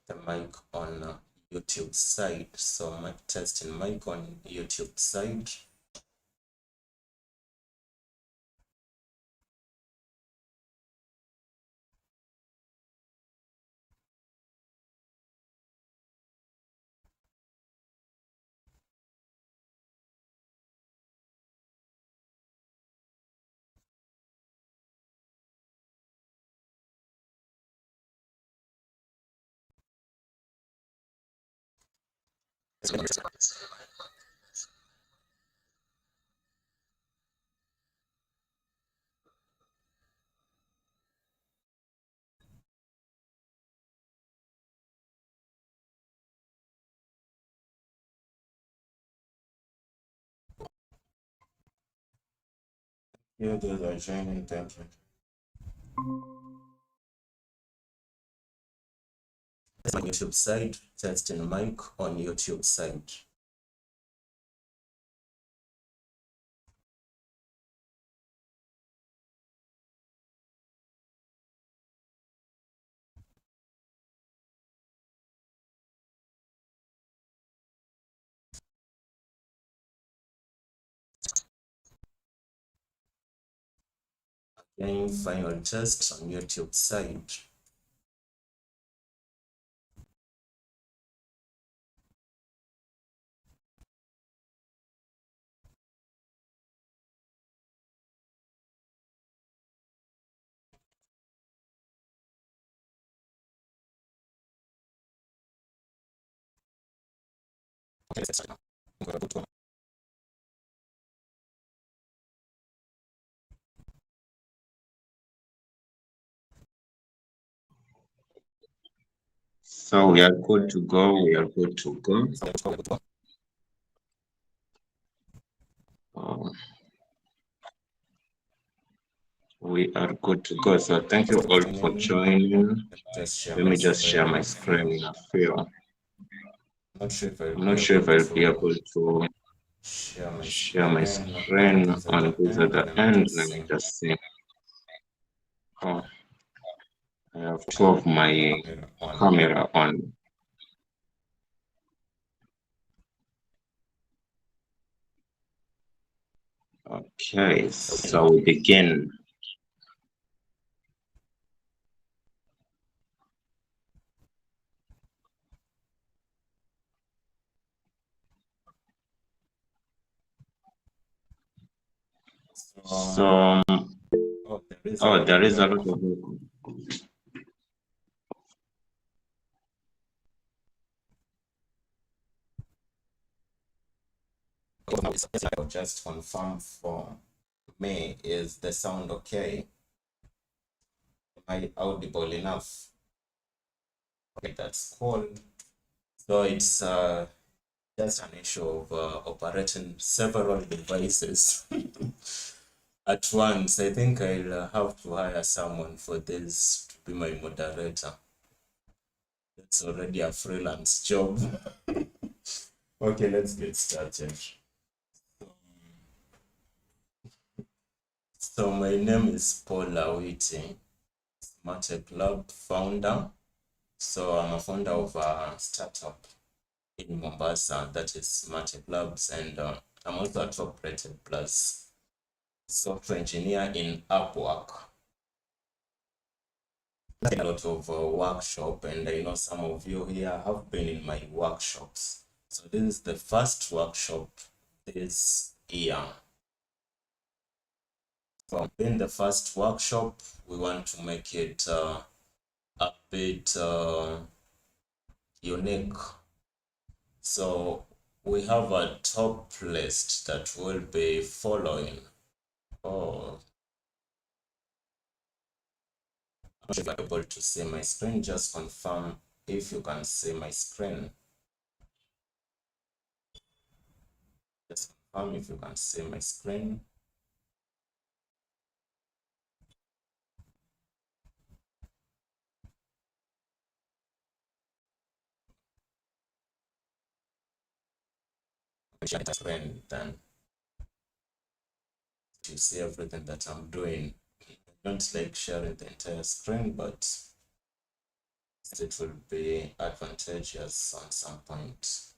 S1: The mic on YouTube side. So mic testing mic on YouTube side. You guys are joining, thank you. This is my YouTube side, testing mic on YouTube side. Again, final test on YouTube side. Okay, let's start now. I'm gonna put one.
S5: So we are good to go. We are good to go.
S1: So let's go.
S5: We are good to go. So thank you all for joining. Let me just share my screen in a few.
S1: I'm not sure
S5: if I'll be able to share my screen on this at the end. Let me just see. Oh. I have two of my camera on. Okay, so we begin. So, there is a lot of work.
S6: I'll just confirm for me, is the sound okay? Am I audible enough? Okay, that's cool. So it's just an issue of operating several devices at once. I think I'll have to hire someone for this to be my moderator. It's already a freelance job. Okay, let's get started. So my name is Paul Awiti, Smart Club founder. So I'm a founder of a startup in Mombasa that is Smart Clubs, and I'm also a top rated plus software engineer in Upwork. A lot of workshop, and I know some of you here have been in my workshops. So this is the first workshop this year. So in the first workshop, we want to make it a bit unique. So we have a top list that we'll be following. Oh, I'm not sure if I'm able to see my screen. Just confirm if you can see my screen. Just confirm if you can see my screen. Share the screen, then you see everything that I'm doing. I don't like sharing the entire screen, but it will be advantageous on some point.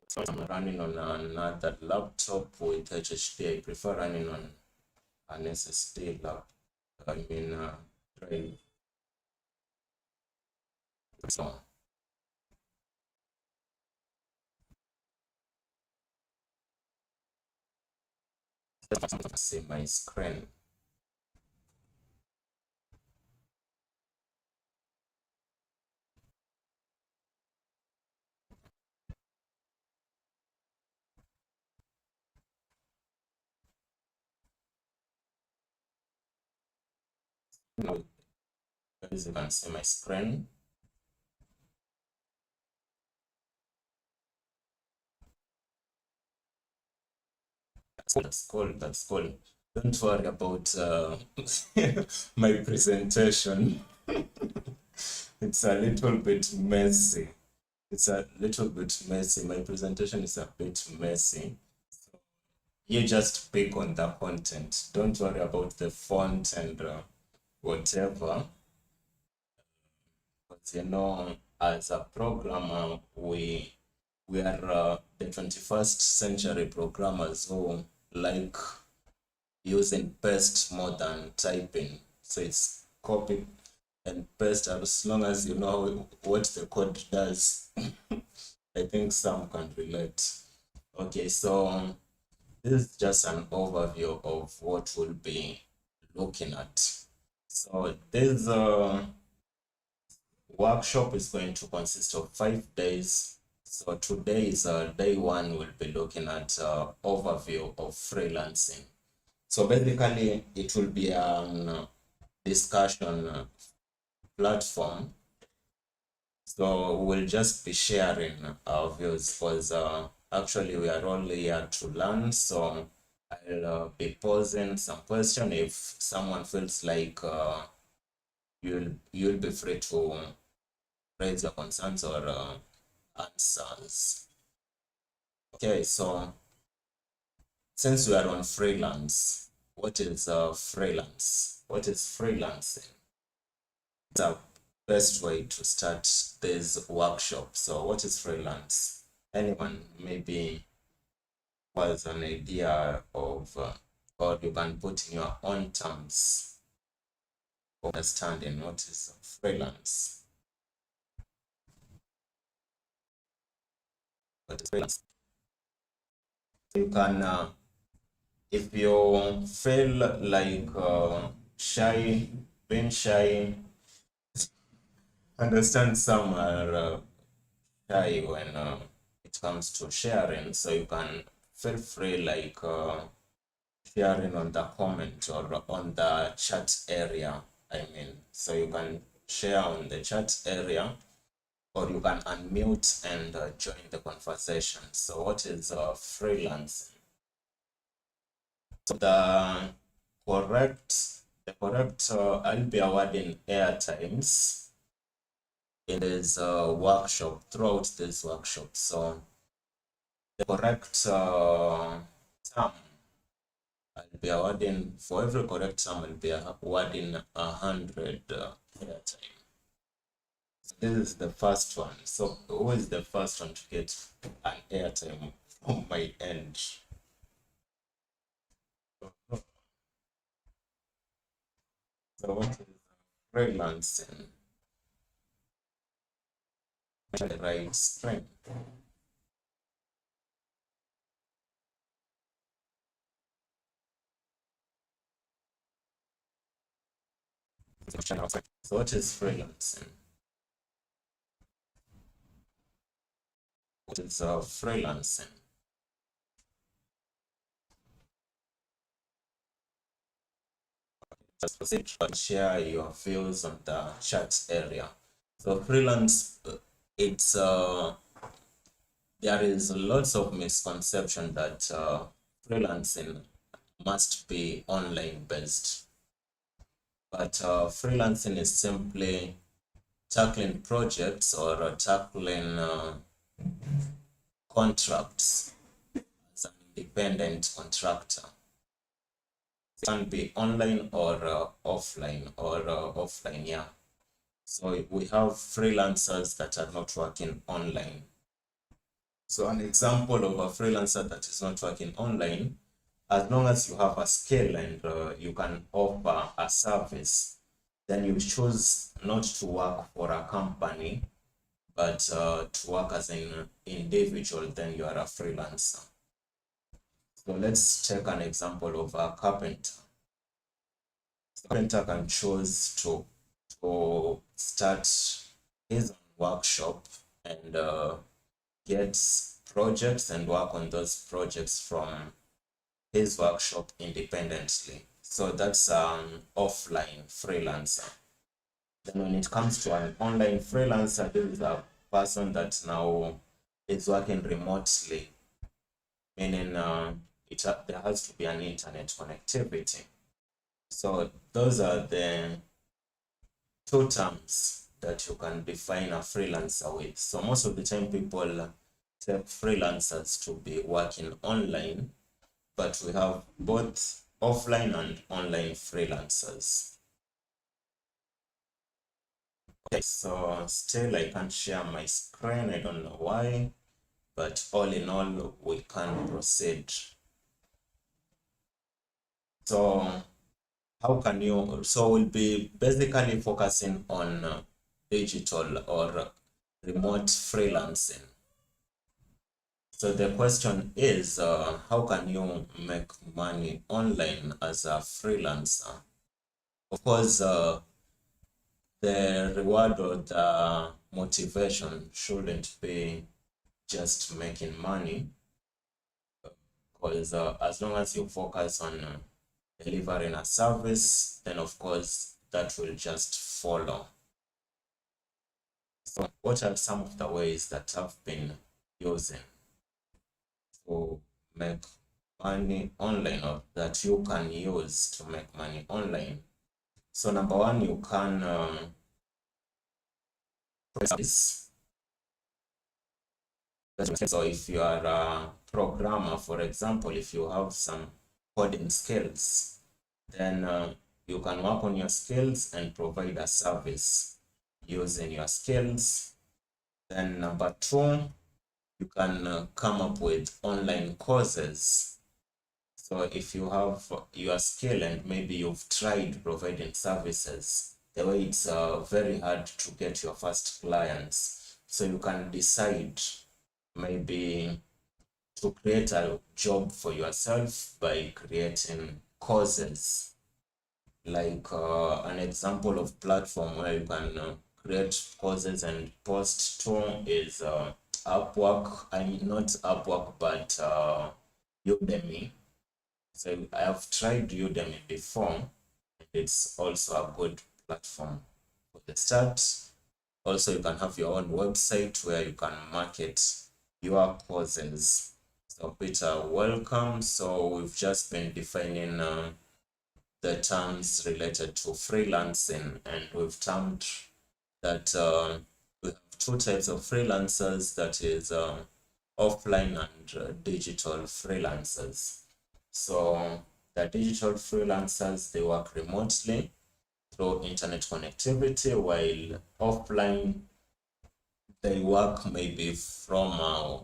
S6: So I'm running on another laptop with HHD. I prefer running on an SSD drive. So see my screen. Now, as you can see my screen. That's cool. That's cool. Don't worry about my presentation. It's a little bit messy. It's a little bit messy. My presentation is a bit messy. You just pick on the content. Don't worry about the font and whatever. But you know, as a programmer, we are the 21st century programmers who like using paste more than typing. So it's copy and paste, as long as you know what the code does. I think some can relate. Okay, so this is just an overview of what we'll be looking at. So this workshop is going to consist of 5 days. So today is day one. We'll be looking at overview of freelancing. So basically, it will be an discussion So we'll just be sharing our views, because actually we are all here to learn, so I'll be posing some question. If someone feels like you'll be free to raise your concerns or answers. Okay, so since we are on freelance, what is freelance? What is freelancing? The best way to start this workshop. So what is freelance? Anyone maybe has an idea of, or you can put in your own terms for understanding what is freelance. What is freelance? You can, if you feel like shy, being shy, understand some are shy when it comes to sharing, so you can feel free like sharing on the comment or on the chat area. So you can share on the chat area, or you can unmute and join the conversation. So what is freelancing? So the correct I'll be awarding airtimes in this workshop, throughout this workshop. So the correct term, I'll be awarding, for every correct term, I'll be awarding 100 airtime. So this is the first one. So who is the first one to get an airtime from my end? So what is freelancing? The right string. So what is freelancing? What is freelancing? Just proceed and share your views on the chat area. So freelance, it's there is lots of misconception that freelancing must be online based, but freelancing is simply tackling projects or tackling contracts as an independent contractor. It can be online or offline, yeah. So we have freelancers that are not working online. So an example of a freelancer that is not working online, as long as you have a skill and you can offer a service, then you choose not to work for a company, but to work as an individual, then you are a freelancer. So let's take an example of a carpenter. The carpenter can choose to start his own workshop and get projects and work on those projects from his workshop independently. So that's an offline freelancer. Then when it comes to an online freelancer, this is a person that now is working remotely, meaning there has to be an internet connectivity. So those are the two terms that you can define a freelancer with. So most of the time people take freelancers to be working online, but we have both offline and online freelancers. Okay, so still I can't share my screen, I don't know why, but all in all, we can proceed. So how can you, so we'll be basically focusing on digital or remote freelancing. So the question is, how can you make money online as a freelancer? Of course, the reward or the motivation shouldn't be just making money, because as long as you focus on delivering a service, then of course that will just follow. So what are some of the ways that I've been using? to make money online, or that you can use to make money online. So number one, you can practice. So if you are a programmer, for example, if you have some coding skills, then you can work on your skills and provide a service using your skills. Then number two, you can come up with online courses. So if you have your skill and maybe you've tried providing services, the way it's very hard to get your first clients. So you can decide maybe to create a job for yourself by creating courses. Like an example of platform where you can create courses and post to is Upwork. I mean, not Upwork, but Udemy. So I have tried Udemy before. It's also a good platform for the start. Also, you can have your own website where you can market your courses. So Peter, welcome. So we've just been defining the terms related to freelancing, and we've termed that we have two types of freelancers, that is offline and digital freelancers. So the digital freelancers, they work remotely through internet connectivity, while offline, they work maybe from a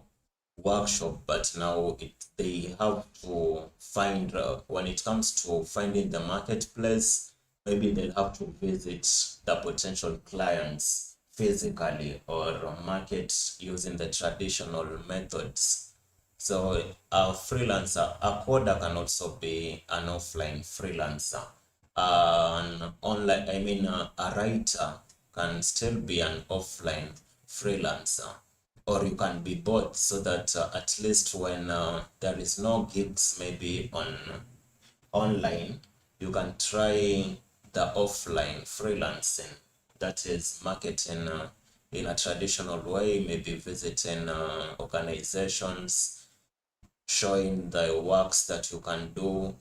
S6: workshop, but now they have to find, when it comes to finding the marketplace, maybe they'll have to visit the potential clients physically or market using the traditional methods. So a freelancer, a coder can also be an offline freelancer. An online, I mean, a writer can still be an offline freelancer, or you can be both, so that at least when there is no gigs maybe on online, you can try the offline freelancing, that is marketing in a traditional way, maybe visiting organizations, showing the works that you can do.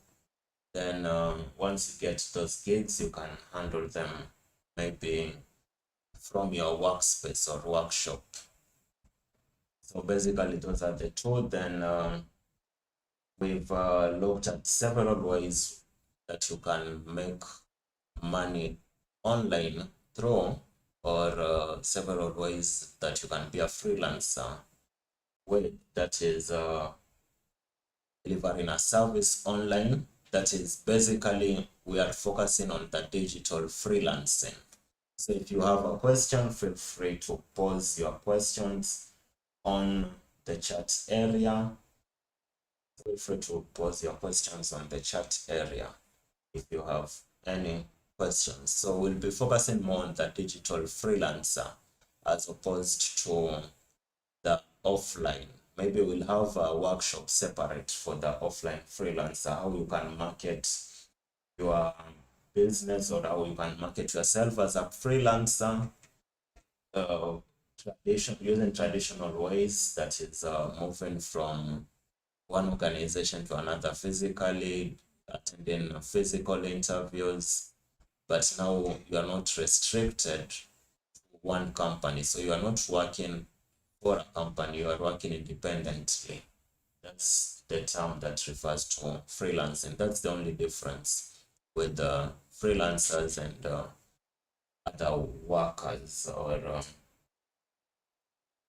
S6: Then once you get those gigs, you can handle them maybe from your workspace or workshop. So basically those are the two. Then we've looked at several ways that you can make money online through, or several ways that you can be a freelancer with, that is delivering a service online. That is basically, we are focusing on the digital freelancing. So if you have a question, feel free to pose your questions on the chat area. Feel free to pose your questions on the chat area if you have any questions. So we'll be focusing more on the digital freelancer as opposed to the offline. Maybe we'll have a workshop separate for the offline freelancer, how you can market your business, or how you can market yourself as a freelancer, using traditional ways, that is moving from one organization to another physically, attending physical interviews, but now you are not restricted to one company. So you are not working for a company, you are working independently. That's the term that refers to freelancing. That's the only difference with the freelancers and other workers, or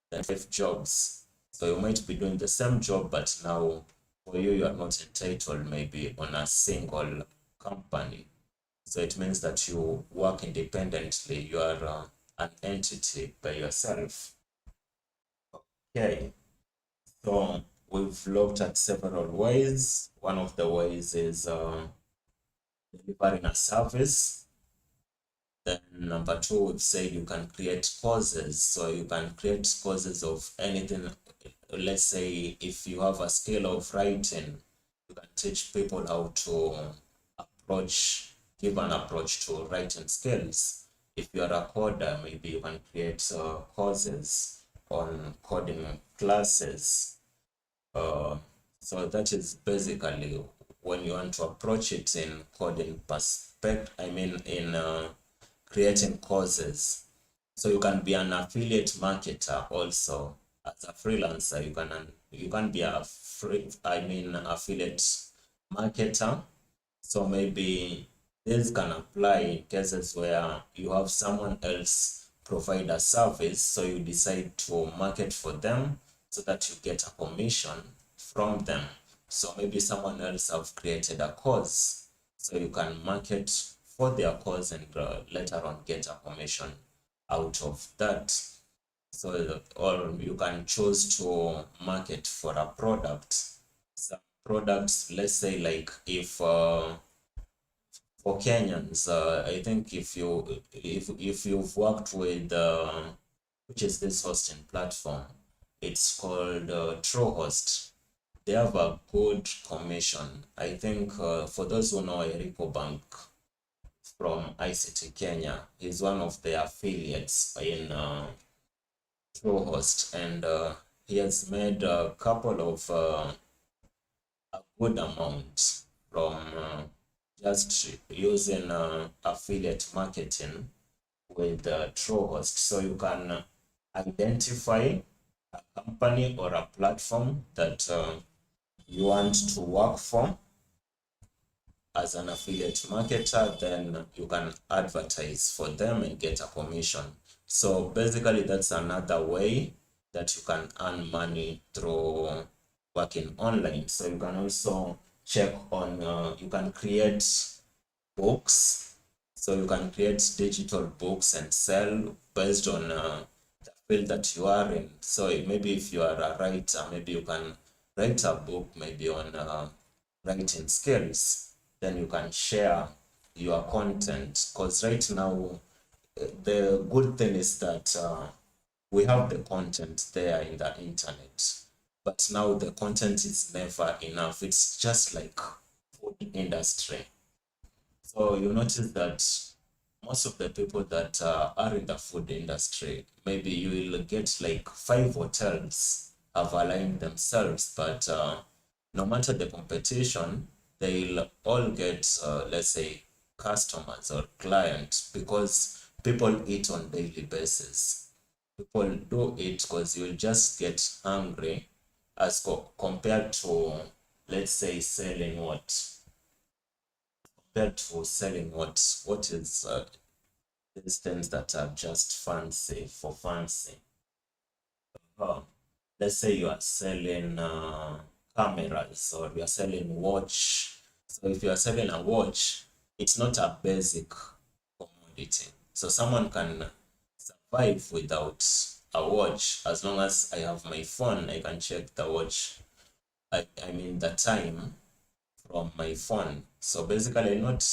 S6: the jobs. So you might be doing the same job, but now for you, you are not entitled maybe on a single company. So it means that you work independently. You are an entity by yourself. Okay, so we've looked at several ways. One of the ways is delivering a service. Then number two, we've said you can create courses. So you can create courses of anything. Let's say if you have a skill of writing, you can teach people how to give an approach to writing skills. If you're a coder, maybe you can create courses on coding classes. So that is basically when you want to approach it in coding perspective, I mean in creating courses. So you can be an affiliate marketer also as a freelancer. You can be a affiliate marketer. So maybe this can apply in cases where you have someone else provide a service, so you decide to market for them so that you get a commission from them. So maybe someone else have created a course, so you can market for their course and later on get a commission out of that. So, or you can choose to market for a product. Some products, let's say like if for Kenyans, I think if you've worked with which is this hosting platform, it's called Truehost. They have a good commission. I think for those who know Erico Bank from ICT Kenya, he's one of the affiliates in Truehost, and he has made a couple of a good amount from just using affiliate marketing with Truehost. So you can identify a company or a platform that you want to work for as an affiliate marketer, then you can advertise for them and get a commission. So basically that's another way that you can earn money through working online. So you can also check on you can create books. So you can create digital books and sell based on the field that you are in. So maybe if you are a writer, maybe you can write a book maybe on writing skills. Then you can share your content, because right now the good thing is that we have the content there in the internet, but now the content is never enough. It's just like food industry. So you notice that most of the people that are in the food industry, maybe you will get like 5 hotels have aligned themselves, but no matter the competition, they'll all get, let's say, customers or clients, because people eat on daily basis. People do it because you'll just get hungry as compared to, let's say, selling what? Compared to selling what is these things that are just fancy for fancy. Uh, let's say you are selling cameras, or you are selling watch. So if you are selling a watch, it's not a basic commodity. So someone can survive without a watch. As long as I have my phone, I can check the watch. I mean the time from my phone. So basically not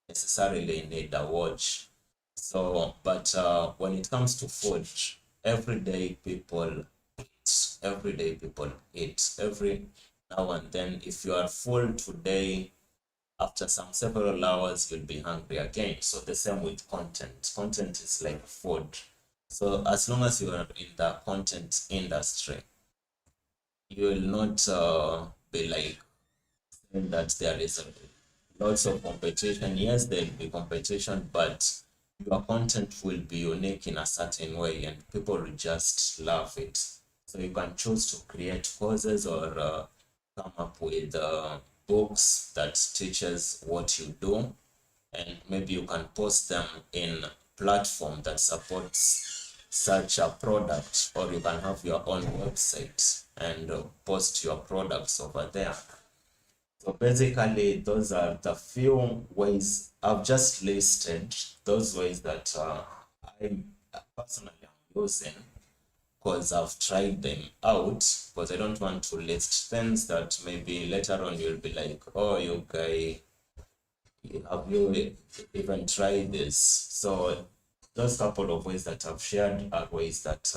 S6: necessarily need a watch. So, but when it comes to food, everyday people eat. Everyday people eat. Every now and then, if you are full today, after some several hours, you'll be hungry again. So the same with content. Content is like food. So as long as you are in the content industry, you will not be like saying that there is lots of competition. Yes, there will be competition, but your content will be unique in a certain way, and people will just love it. So you can choose to create courses, or come up with books that teaches what you do, and maybe you can post them in platform that supports such a product, or you can have your own website and post your products over there. So basically, those are the few ways I've just listed, those ways that I personally am using, because I've tried them out, because I don't want to list things that maybe later on you'll be like, oh, you guy, have you even tried this? So those couple of ways that I've shared are ways that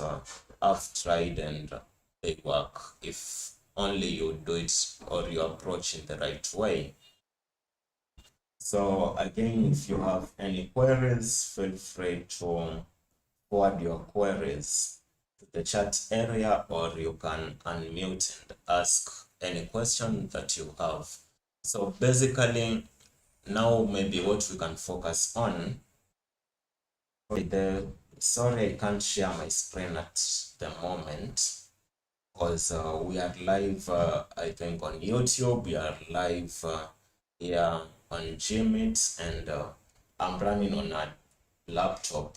S6: I've tried and they work, if only you do it or you approach in the right way. So again, if you have any queries, feel free to forward your queries to the chat area, or you can unmute and ask any question that you have. So basically, now maybe what we can focus on, sorry I can't share my screen at the moment, because we are live, I think on YouTube, we are live here on Gmeet, and I'm running on a laptop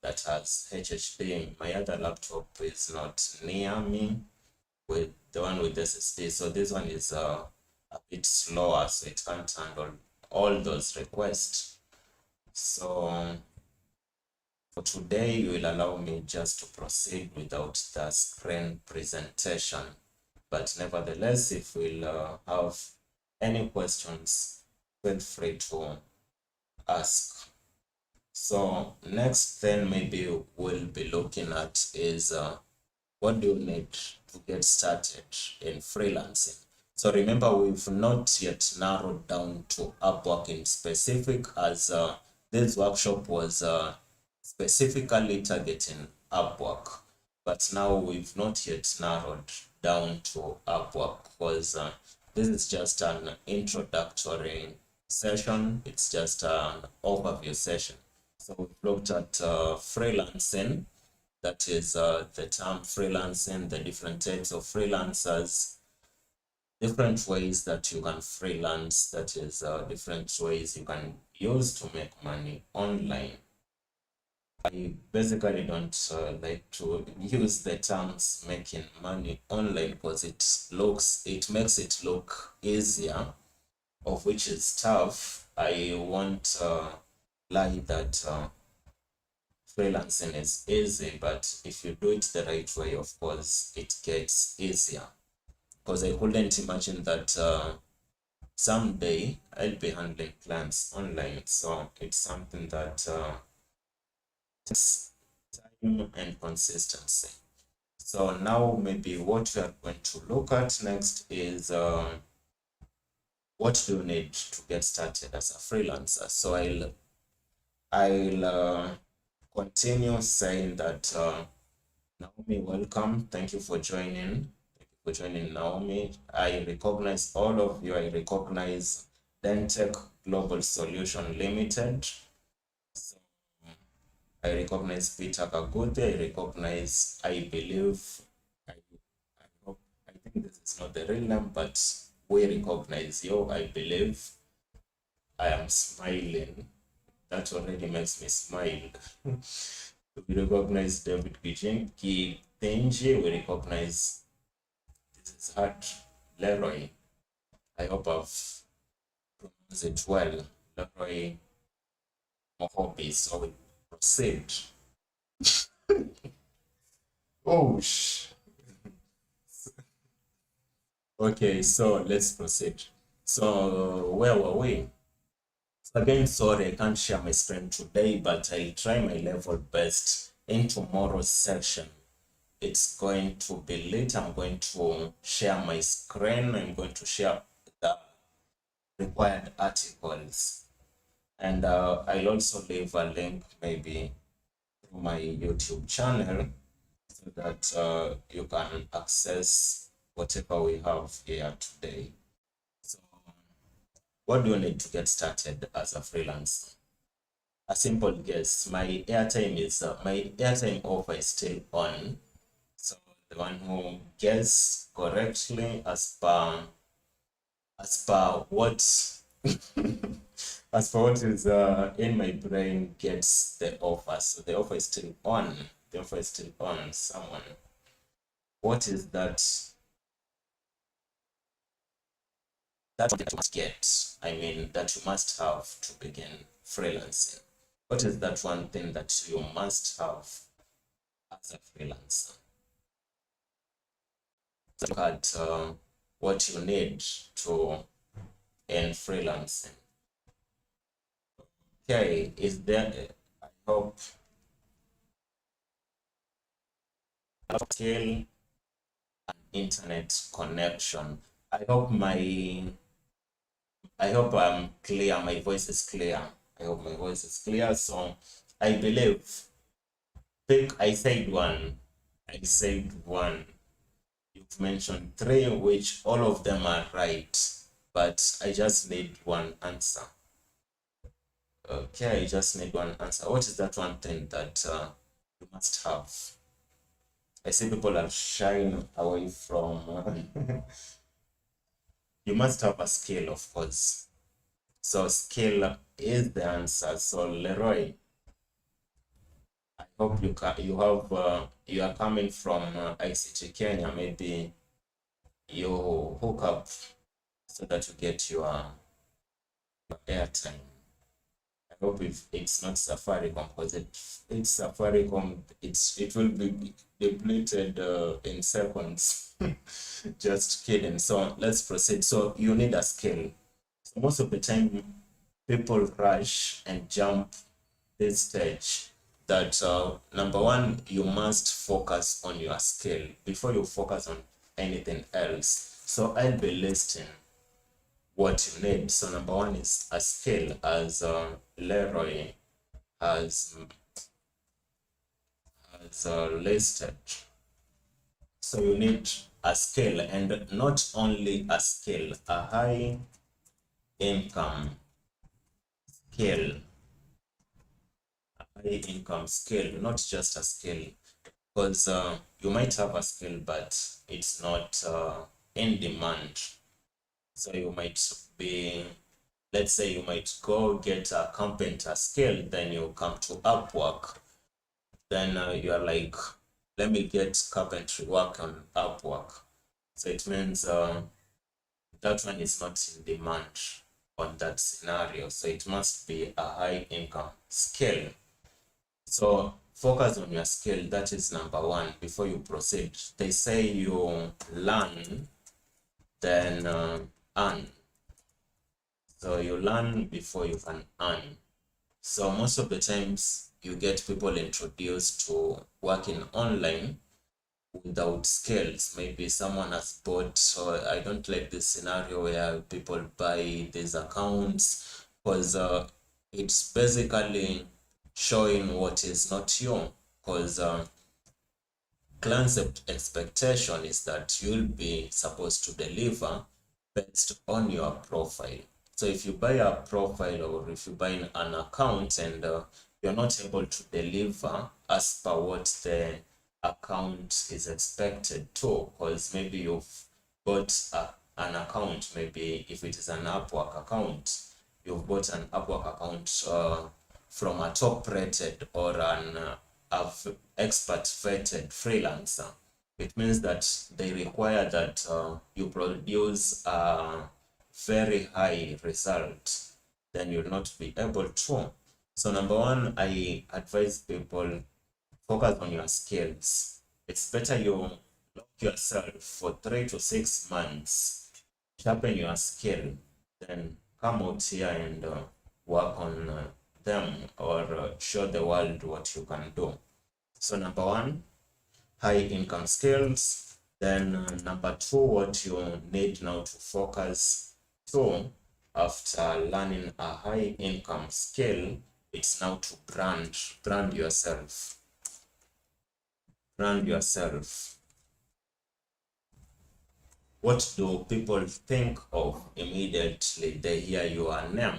S6: that has HHD. My other laptop is not near me, with the one with SSD, so this one is a bit slower, so it can't handle all those requests. So for today, you will allow me just to proceed without the screen presentation. But nevertheless, if we'll have any questions, feel free to ask. So next then maybe we'll be looking at is what do you need to get started in freelancing? So remember, we've not yet narrowed down to Upwork in specific, as this workshop was specifically targeting Upwork. But now we've not yet narrowed down to Upwork, because this is just an introductory session. It's just an overview session. So we've looked at freelancing, that is the term freelancing, the different types of freelancers, different ways that you can freelance, that is different ways you can use to make money online. I basically don't like to use the terms making money online, because it makes it look easier, of which is tough. I won't lie that freelancing is easy, but if you do it the right way, of course, it gets easier. Because I couldn't imagine that someday I'll be handling clients online. So it's something that takes time and consistency. So now maybe what we are going to look at next is what do you need to get started as a freelancer. So I'll continue saying that Naomi, welcome. Thank you for joining. Thank you for joining, Naomi. I recognize all of you. I recognize Dentech Global Solution Limited. So, I recognize Peter Kagude. I recognize, I believe, I think this is not the real name, but we recognize you. I believe. I am smiling. That already makes me smile. We recognize David Gitenji. We recognize, this is hard, Leroy. I hope I've pronounced it well. Leroy Mohobi. So we proceed. Oh, okay, so let's proceed. So where were we? Again, sorry, I can't share my screen today, but I'll try my level best in tomorrow's section. It's going to be lit. I'm going to share my screen. I'm going to share the required articles. And I'll also leave a link maybe to my YouTube channel, so that you can access whatever we have here today. So what do you need to get started as a freelancer? A simple guess. My airtime offer is still on. So the one who guess correctly as per what as per what is in my brain gets the offer. So the offer is still on. The offer is still on. Someone. What is that? That's what you must get. I mean, that you must have to begin freelancing. What is that one thing that you must have as a freelancer? So look at what you need to end freelancing. Okay, is there, I hope, still an internet connection. I hope I'm clear. My voice is clear. I hope my voice is clear. So I believe, I said one, I said 1. You've mentioned 3, which all of them are right, but I just need one answer. Okay, I just need one answer. What is that one thing that you must have? I see people are shying away from. You must have a skill, of course. So skill is the answer. So Leroy, I hope you are coming from ICT Kenya. Maybe you hook up so that you get your airtime. I hope if it's not Safaricom, because it's Safaricom, it will be depleted in seconds. Just kidding. So let's proceed. So you need a skill. So most of the time, people rush and jump this stage. That number 1, you must focus on your skill before you focus on anything else. So I'll be listing what you need. So number 1 is a skill, as Leroy has listed. So you need a skill, and not only a skill, a high income skill. A high income skill, not just a skill, because you might have a skill but it's not in demand. So you might be, let's say you might go get a carpenter skill, then you come to Upwork, then you are like, let me get carpentry work on Upwork. So it means that one is not in demand on that scenario. So it must be a high income skill. So focus on your skill. That is number 1 before you proceed. They say you learn, then earn. So you learn before you can earn. So most of the times you get people introduced to working online without skills. Maybe someone has bought, so I don't like this scenario where people buy these accounts, because it's basically showing what is not you, because client's expectation is that you'll be supposed to deliver based on your profile. So if you buy a profile, or if you buy an account and you're not able to deliver as per what the account is expected to, because maybe you've got an account, maybe if it is an Upwork account, you've bought an Upwork account from a top rated or an expert vetted freelancer. It means that they require that you produce a very high result, then you'll not be able to. So number 1, I advise people, focus on your skills. It's better you lock yourself for 3 to 6 months, sharpen your skill, then come out here and work on them, or show the world what you can do. So number 1, high income skills. Then number 2, what you need now to focus to after learning a high income skill, it's now to brand yourself. Brand yourself. What do people think of immediately they hear your name?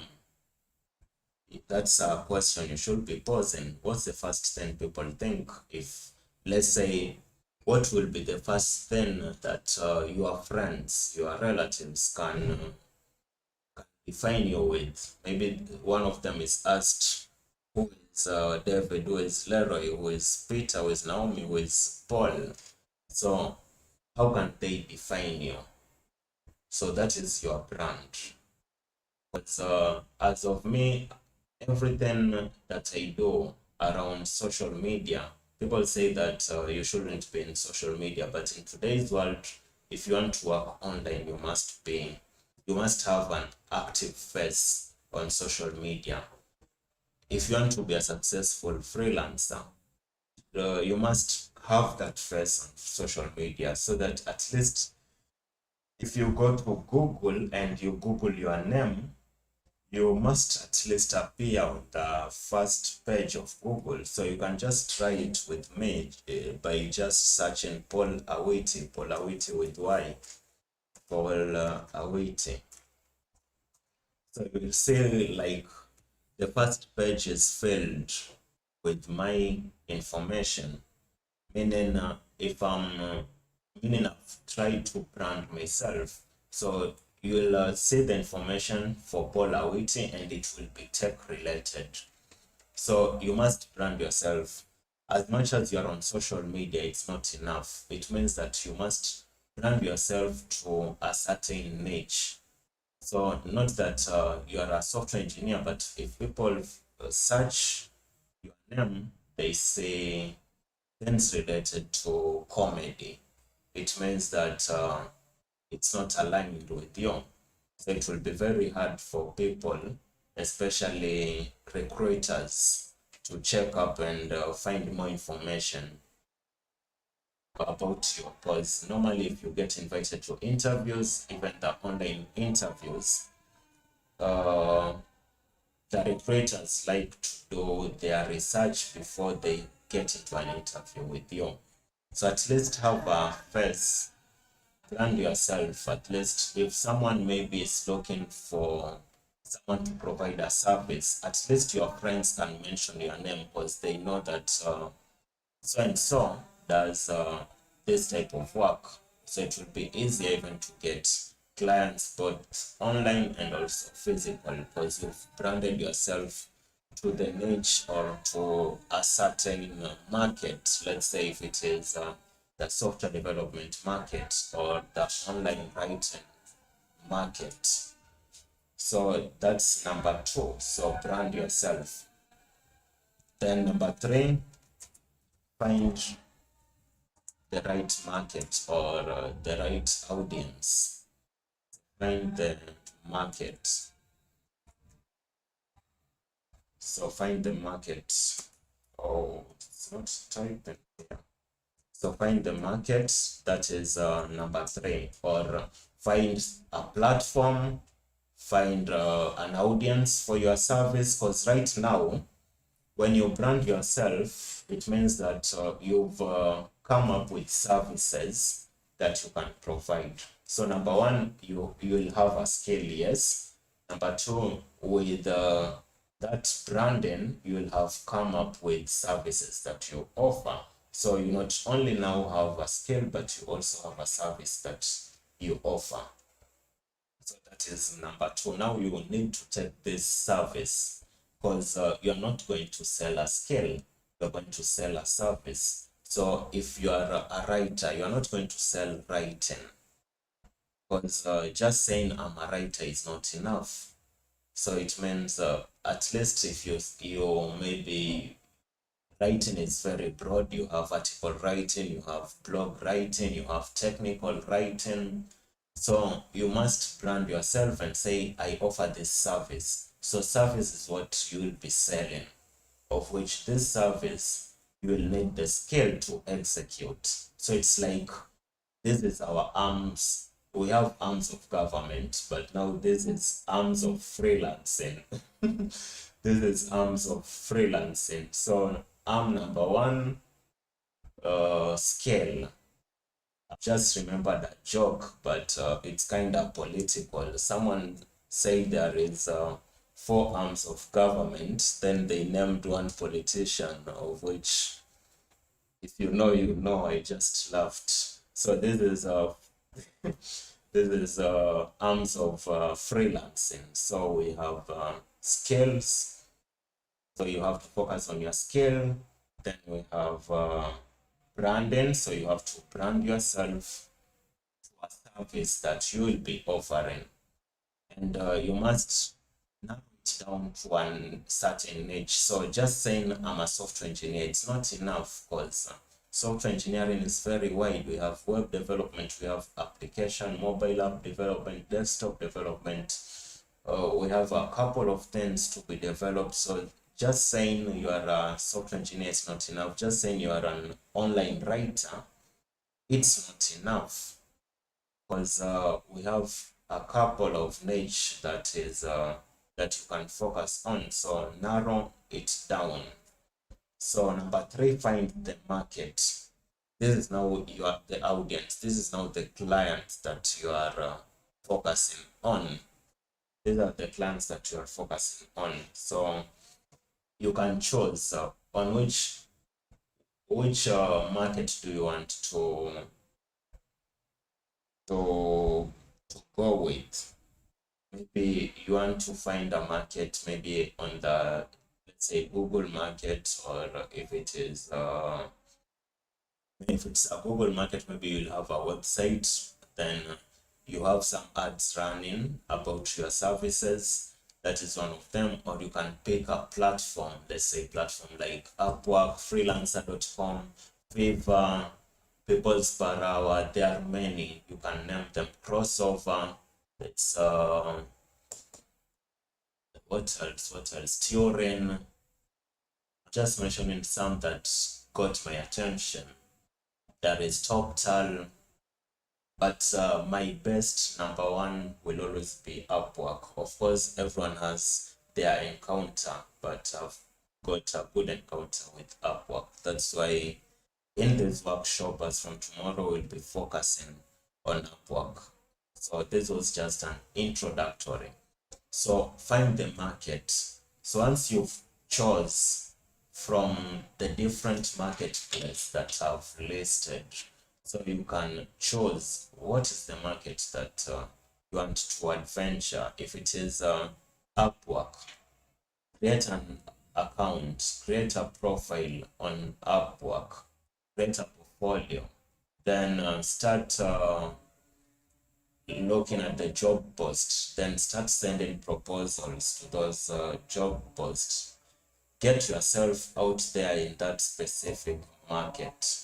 S6: That's a question you should be posing. What's the first thing people think? If, let's say, what will be the first thing that your friends, your relatives can define you with? Maybe one of them is asked, who is David, who is Leroy, who is Peter, who is Naomi, who is Paul? So how can they define you? So that is your brand. But as of me, everything that I do around social media, people say that you shouldn't be in social media, but in today's world, if you want to work online, you must have an active face on social media. If you want to be a successful freelancer, you must have that face on social media, so that at least if you go to Google and you Google your name, you must at least appear on the first page of Google. So you can just try it with me by just searching Paul Awiti with Y, Paul Awiti. So you will see like the first page is filled with my information, meaning meaning I've tried to brand myself. So you'll see the information for Paul Awiti and it will be tech related. So you must brand yourself. As much as you're on social media, it's not enough. It means that you must brand yourself to a certain niche. So not that you are a software engineer, but if people search your name, they say things related to comedy. It means that it's not aligned with you. So it will be very hard for people, especially recruiters, to check up and find more information about you. Because normally if you get invited to interviews, even the online interviews, the recruiters like to do their research before they get into an interview with you. So at least have a face, brand yourself. At least if someone maybe is looking for someone to provide a service, at least your friends can mention your name because they know that so and so does this type of work. So it will be easier even to get clients both online and also physical, because you've branded yourself to the niche or to a certain market. Let's say if it is the software development market or the online writing market. So that's number 2. So brand yourself. Then number 3, find the right market or the right audience. Find the market. So find the market. Oh, it's not typing here. So find the market, that is number 3, or find a platform, find an audience for your service. Because right now, when you brand yourself, it means that you've come up with services that you can provide. So number 1, you'll have a skill, yes. Number 2, with that branding, you will have come up with services that you offer. So you not only now have a skill, but you also have a service that you offer. So that is number 2. Now you will need to take this service, because you're not going to sell a skill, you're going to sell a service. So if you are a writer, you're not going to sell writing, because just saying I'm a writer is not enough. So it means at least if you maybe writing is very broad, you have article writing, you have blog writing, you have technical writing. So you must brand yourself and say, I offer this service. So service is what you will be selling, of which this service you will need the skill to execute. So it's like, this is our arms. We have arms of government, but now this is arms of freelancing. This is arms of freelancing. So arm number 1, scale. I just remember that joke, but it's kind of political. Someone said there is 4 arms of government, then they named one politician, of which, if you know, you know. I just laughed. So this is this is arms of freelancing. So we have skills. So you have to focus on your skill. Then we have branding. So you have to brand yourself to a service that you will be offering. And you must narrow it down to one certain niche. So just saying I'm a software engineer, it's not enough, because software engineering is very wide. We have web development, we have application, mobile app development, desktop development. We have a couple of things to be developed. So just saying you are a software engineer is not enough. Just saying you are an online writer, it's not enough, because we have a couple of niche that is that you can focus on. So narrow it down. So number 3, find the market. This is now the audience. This is now the clients that you are focusing on. These are the clients that you are focusing on. So you can choose on which market do you want to go with. Maybe you want to find a market maybe on the, let's say, Google market, or if it's a Google market, maybe you'll have a website, then you have some ads running about your services. That is one of them. Or you can pick a platform, let's say platform like Upwork, freelancer.com, Fiverr, People's Per Hour. There are many. You can name them. Crossover. It's what else? Turin. Just mentioning some that got my attention. There is TalkTal, but my best number 1 will always be Upwork. Of course, everyone has their encounter, but I've got a good encounter with Upwork. That's why in this workshop, as from tomorrow, we'll be focusing on Upwork. So this was just an introductory. So find the market. So once you've chose from the different marketplaces that I've listed, so you can choose what is the market that you want to adventure. If it is Upwork, create an account, create a profile on Upwork, create a portfolio, then start looking at the job post, then start sending proposals to those job posts. Get yourself out there in that specific market.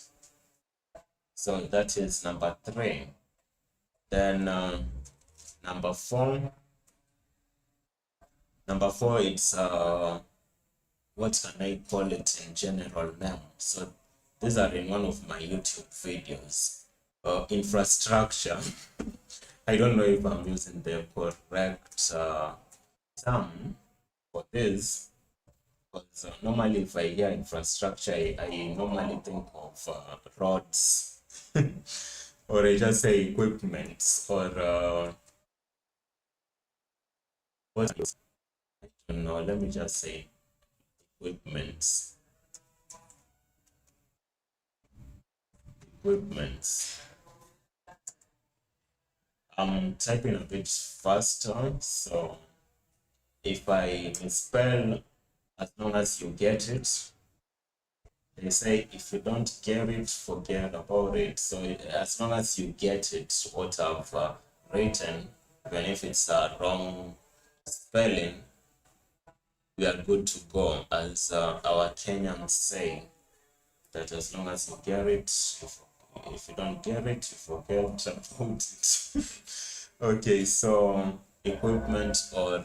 S6: So that is number 3. Then number 4, it's what can I call it in general now? So these are in one of my YouTube videos. Infrastructure. I don't know if I'm using the correct term for this, because normally if I hear infrastructure, I normally think of roads, or I just say equipment, or what is, I don't know, let me just say equipment. I'm typing a bit faster, so if I misspell, as long as you get it. They say if you don't get it, forget about it. So as long as you get it, what I've written, even if it's a wrong spelling, we are good to go. As our Kenyans say, that as long as you get it, if you don't get it, you forget about it. Okay, so equipment, or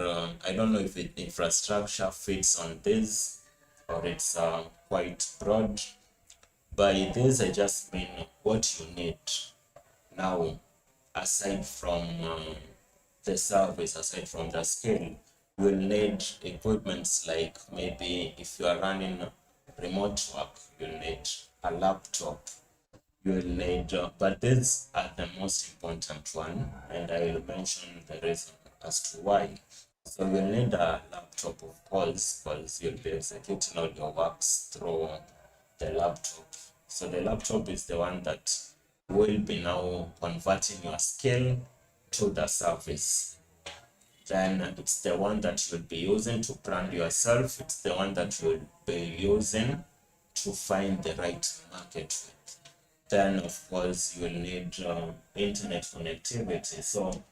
S6: I don't know if infrastructure fits on this, or it's quite broad. By this, I just mean what you need now, aside from the service, aside from the skill. You will need equipments like, maybe if you are running remote work, you'll need a laptop. You will need, but these are the most important one, and I will mention the reason as to why. So you'll need a laptop, of course, because you'll be executing all your works through the laptop. So the laptop is the one that will be now converting your skill to the service. Then it's the one that you'll be using to brand yourself. It's the one that you'll be using to find the right market with. Then, of course, you'll need internet connectivity. So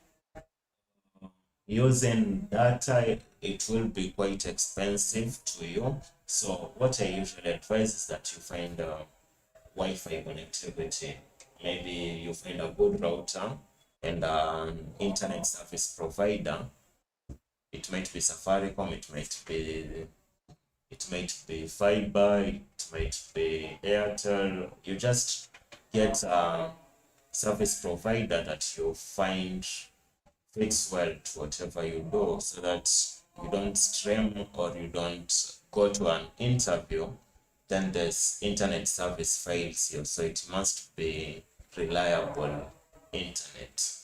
S6: using data, it will be quite expensive to you. So what I usually advise is that you find Wi-Fi connectivity. Maybe you find a good router and an internet service provider. It might be Safaricom, it might be fiber, it might be Airtel. You just get a service provider that you find fits well to whatever you do, so that stream or you don't go to an interview, then this internet service fails you. So it must be reliable internet.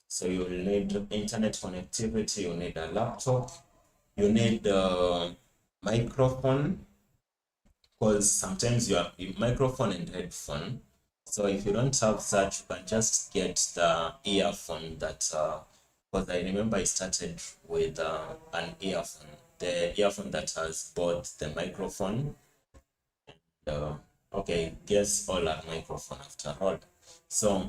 S6: So you will need internet connectivity, you need a laptop, you need a microphone, because sometimes you have a microphone and headphone. So if you don't have that, you can just get the earphone that, because I remember I started with an earphone, the earphone that has both the microphone, okay, guess all are microphone after all. So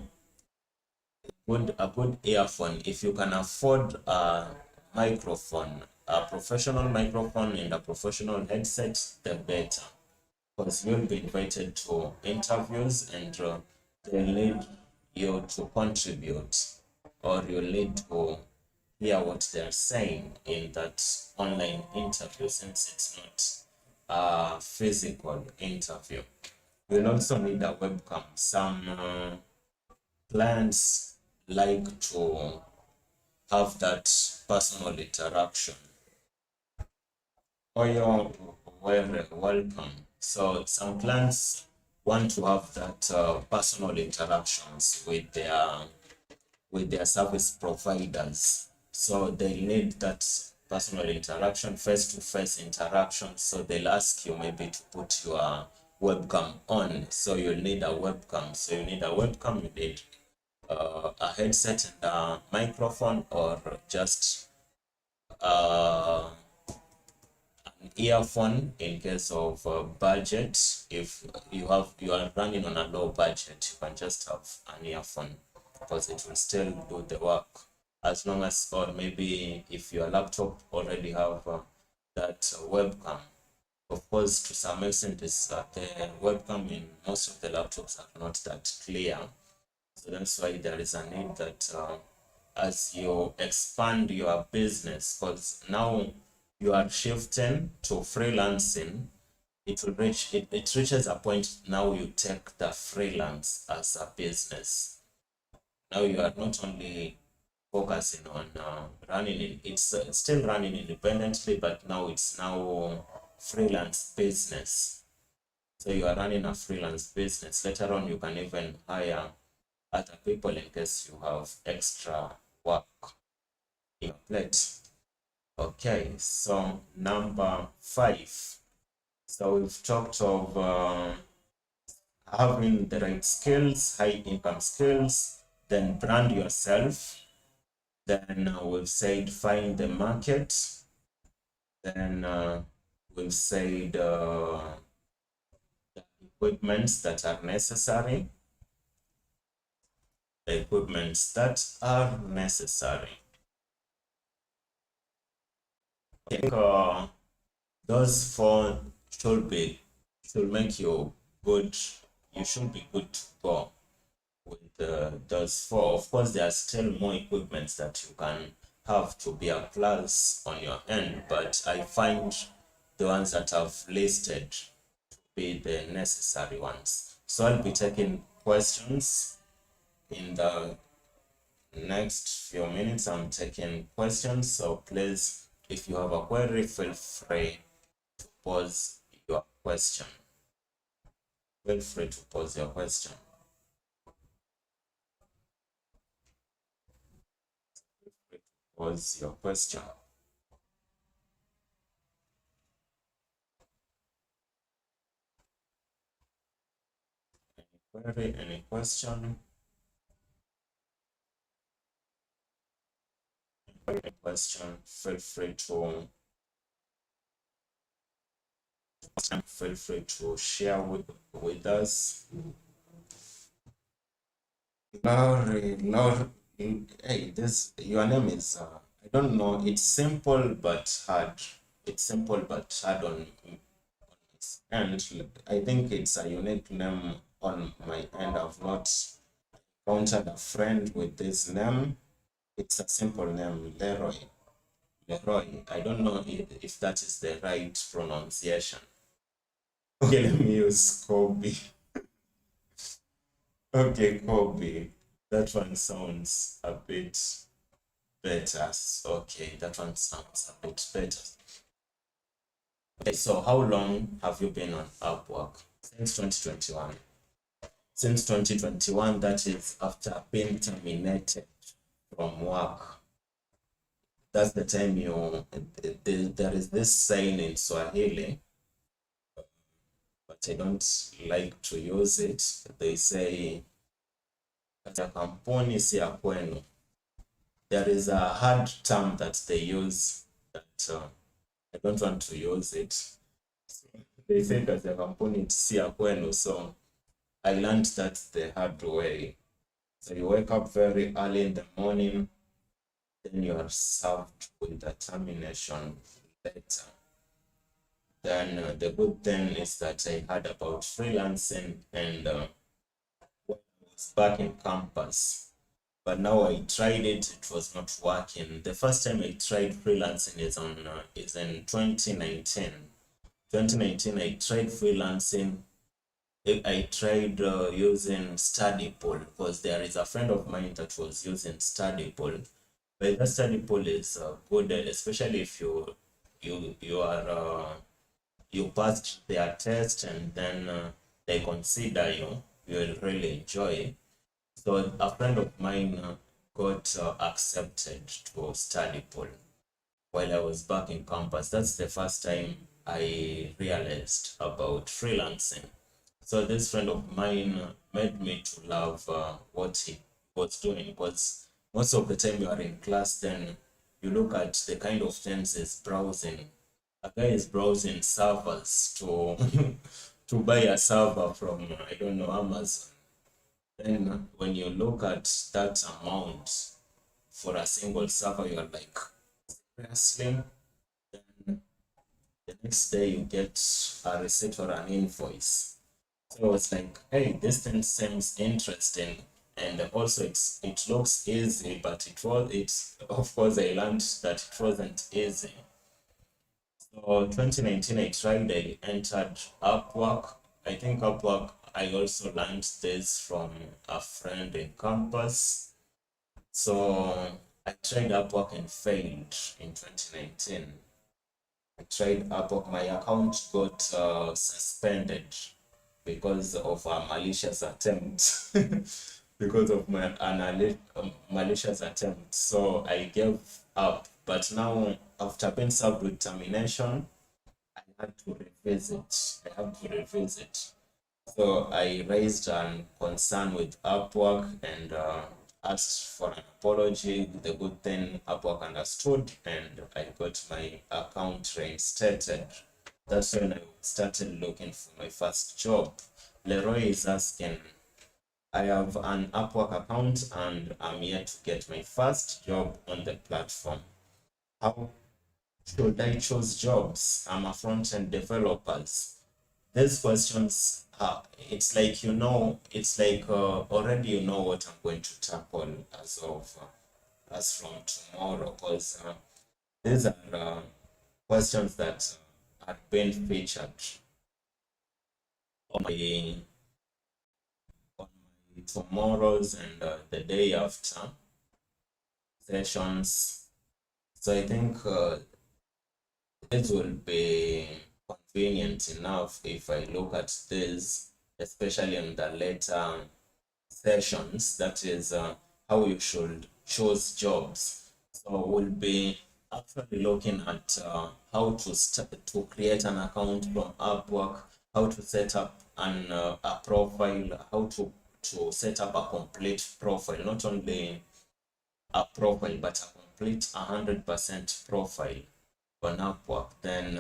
S6: a good earphone, if you can afford a microphone, a professional microphone and a professional headset, the better, because you'll be invited to interviews and they'll need you to contribute, or you'll need to hear what they're saying in that online interview, since it's not a physical interview. You'll also need a webcam. Some clients like to have that personal interaction. Oh, you're welcome. So some clients want to have that personal interactions with their service providers. So they need that personal interaction, face-to-face interaction. So they'll ask you maybe to put your webcam on. So you'll need a webcam. So you need a webcam, you need a headset and a microphone, or just an earphone in case of budget. If you are running on a low budget, you can just have an earphone, because it will still do the work, as long as, or maybe if your laptop already have that webcam. Of course, to some extent, the webcam in most of the laptops are not that clear. So that's why there is a need that as you expand your business, because now you are shifting to freelancing, it reaches a point now you take the freelance as a business. Now you are not only focusing on running it's still running independently, but now it's now freelance business. So you are running a freelance business. Later on, you can even hire other people in case you have extra work in your plate. Okay, so number 5. So we've talked of having the right skills, high income skills, then brand yourself. Then we've said find the market. Then we've said the equipments that are necessary. The equipments that are necessary. I think those 4 should make you good. You should be good to go with those 4. Of course, there are still more equipments that you can have to be a plus on your end, but I find the ones that I've listed to be the necessary ones. So I'll be taking questions in the next few minutes. I'm taking questions, so please, if you have a query, feel free to pose your question. Feel free to pose your question. Feel free to pose your question. Any query, any question? Any question, feel free to share with us. Laurie, hey, your name is I don't know. It's simple but hard. It's simple but hard on this end. I think it's a unique name on my end. I've not encountered a friend with this name. It's a simple name, Leroy. I don't know if that is the right pronunciation. Okay, let me use Kobe. Okay, Kobe. That one sounds a bit better. Okay, that one sounds a bit better. Okay, so how long have you been on Upwork? Since 2021. Since 2021, that is after being terminated from work. That's the time there is this saying in Swahili, but I don't like to use it. They say, katika kampuni si ya kwenu. There is a hard term that they use that I don't want to use it. They say katika kampuni si ya kwenu, so I learned that the hard way. So you wake up very early in the morning, then you are served with a termination letter. Then the good thing is that I heard about freelancing and when I was back in campus. But now I tried it, it was not working. The first time I tried freelancing is in 2019. 2019, I tried freelancing. I tried using study pool because there is a friend of mine that was using study pool. But that study pool is good, especially if you passed their test and then they consider you will really enjoy. So a friend of mine got accepted to study pool while I was back in campus. That's the first time I realized about freelancing. So this friend of mine made me to love what he was doing, because most of the time you are in class, then you look at the kind of things he's browsing. A guy is browsing servers to to buy a server from, I don't know, Amazon. Then when you look at that amount for a single server, you're like, seriously? Then the next day you get a receipt or an invoice. So it's like, hey, this thing seems interesting, and also it looks easy, but it's of course I learned that it wasn't easy. So 2019 I entered Upwork. I think Upwork, I also learned this from a friend in campus. So I tried Upwork and failed in 2019. I tried Upwork, my account got suspended because of a malicious attempt. Because of my malicious attempt. So I gave up. But now, after being served with termination, I had to revisit. So I raised a concern with Upwork and asked for an apology. The good thing, Upwork understood, and I got my account reinstated. That's when I started looking for my first job. Leroy is asking, I have an Upwork account and I'm yet to get my first job on the platform. How should I choose jobs? I'm a front-end developer. These questions, it's like, already you know what I'm going to tackle as from tomorrow, because these are questions that are being featured on my tomorrow's and the day after sessions. So I think it will be convenient enough if I look at this, especially in the later sessions, that is how you should choose jobs. So we'll be actually looking at how to create an account from Upwork, how to set up a profile, how to set up a complete profile, not only a profile, but a complete 100% profile on Upwork. Then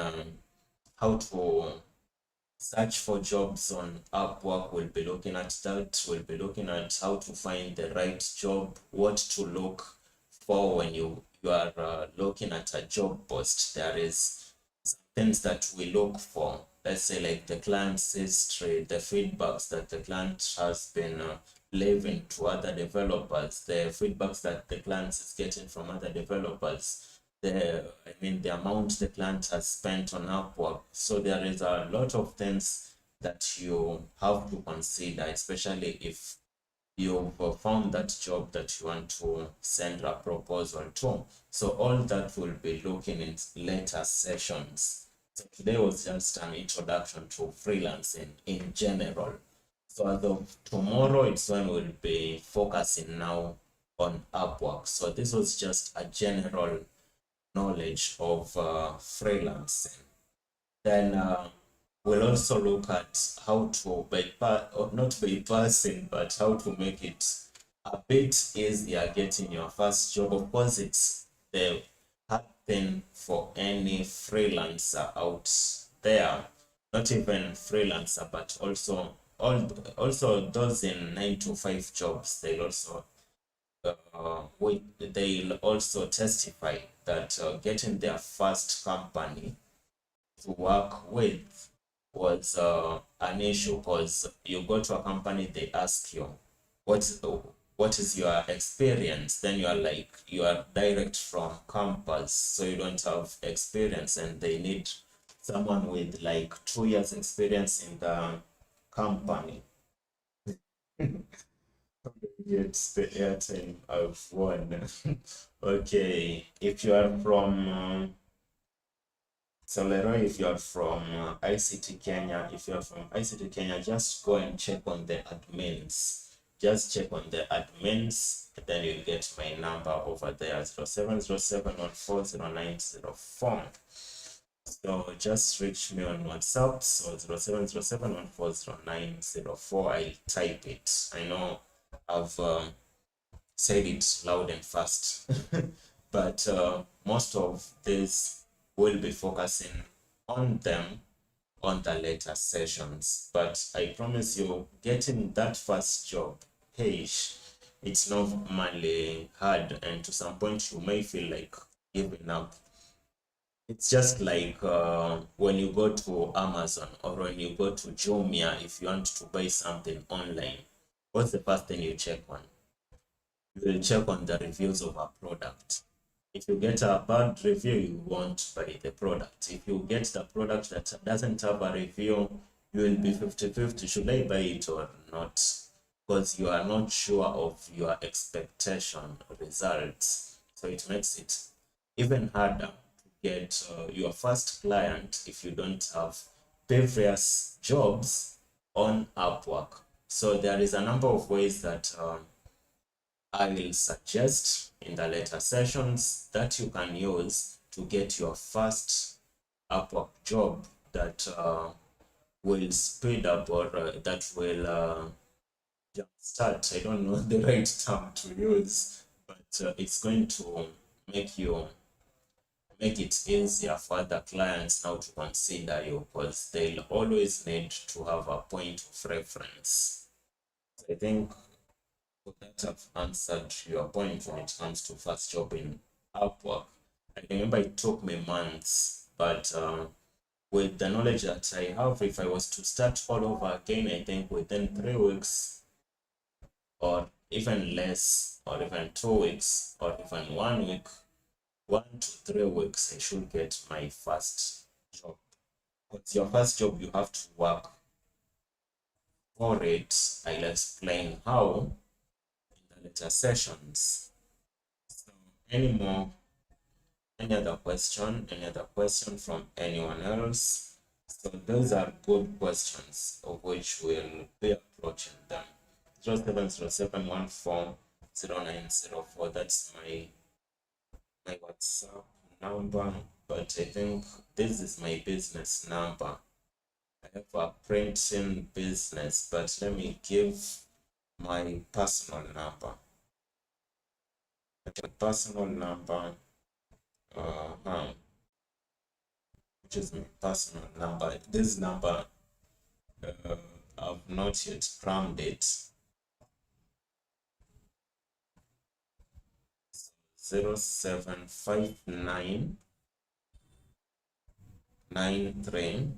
S6: how to search for jobs on Upwork, we'll be looking at that. We'll be looking at how to find the right job, what to look for when you are looking at a job post. There is some things that we look for. Let's say like the client's history, the feedbacks that the client has been leaving to other developers, the feedbacks that the client is getting from other developers, the amount the client has spent on Upwork. So there is a lot of things that you have to consider, especially if you've found that job that you want to send a proposal to. So all that will be looking in later sessions. So today was just an introduction to freelancing in general. So as of tomorrow, it's when we'll be focusing now on Upwork. So this was just a general knowledge of freelancing. Then we'll also look at how to not bypassing, but how to make it a bit easier getting your first job. Of course, it's the hard thing for any freelancer out there, not even freelancer, but also those in 9 to 5 jobs. They'll also testify that getting their first company to work with was an issue, because you go to a company, they ask you what is your experience, then you are like, you are direct from campus, so you don't have experience, and they need someone with like 2 years experience in the company. Get the airtime I've won. Okay, if you are from so Leroy, if you're from ICT Kenya, just go and check on the admins. Just check on the admins, then you'll get my number over there, 0707140904. So just reach me on WhatsApp, so 0707140904. I'll type it. I know I've said it loud and fast, but most of this will be focusing on them on the later sessions. But I promise you, getting that first job, hey, it's normally hard, and to some point you may feel like giving up. It's just like when you go to Amazon or when you go to Jumia, if you want to buy something online, what's the first thing you check on? You will check on the reviews of a product. If you get a bad review, you won't buy the product. If you get the product that doesn't have a review, you will be 50-50. Should I buy it or not? Because you are not sure of your expectation results. So it makes it even harder to get your first client if you don't have previous jobs on Upwork. So there is a number of ways that I will suggest in the later sessions that you can use to get your first Upwork job that will speed up, or that will jumpstart. I don't know the right term to use, but it's going to make it easier for other clients now to consider you, because they'll always need to have a point of reference. I think that I've answered your point when it comes to first job in Upwork. I remember it took me months, but with the knowledge that I have, if I was to start all over again, I think within 3 weeks, or even less, or even 2 weeks, or even 1 week, 1 to 3 weeks, I should get my first job. Because your first job, you have to work for it. I'll explain how later sessions. So any other question from anyone else? So those are good questions, of which we'll be approaching them. 0707140904, that's my WhatsApp number, but I think this is my business number. I have a printing business, but let me give my personal number. Which is my personal number. This number, I've not yet crammed it. 0759 93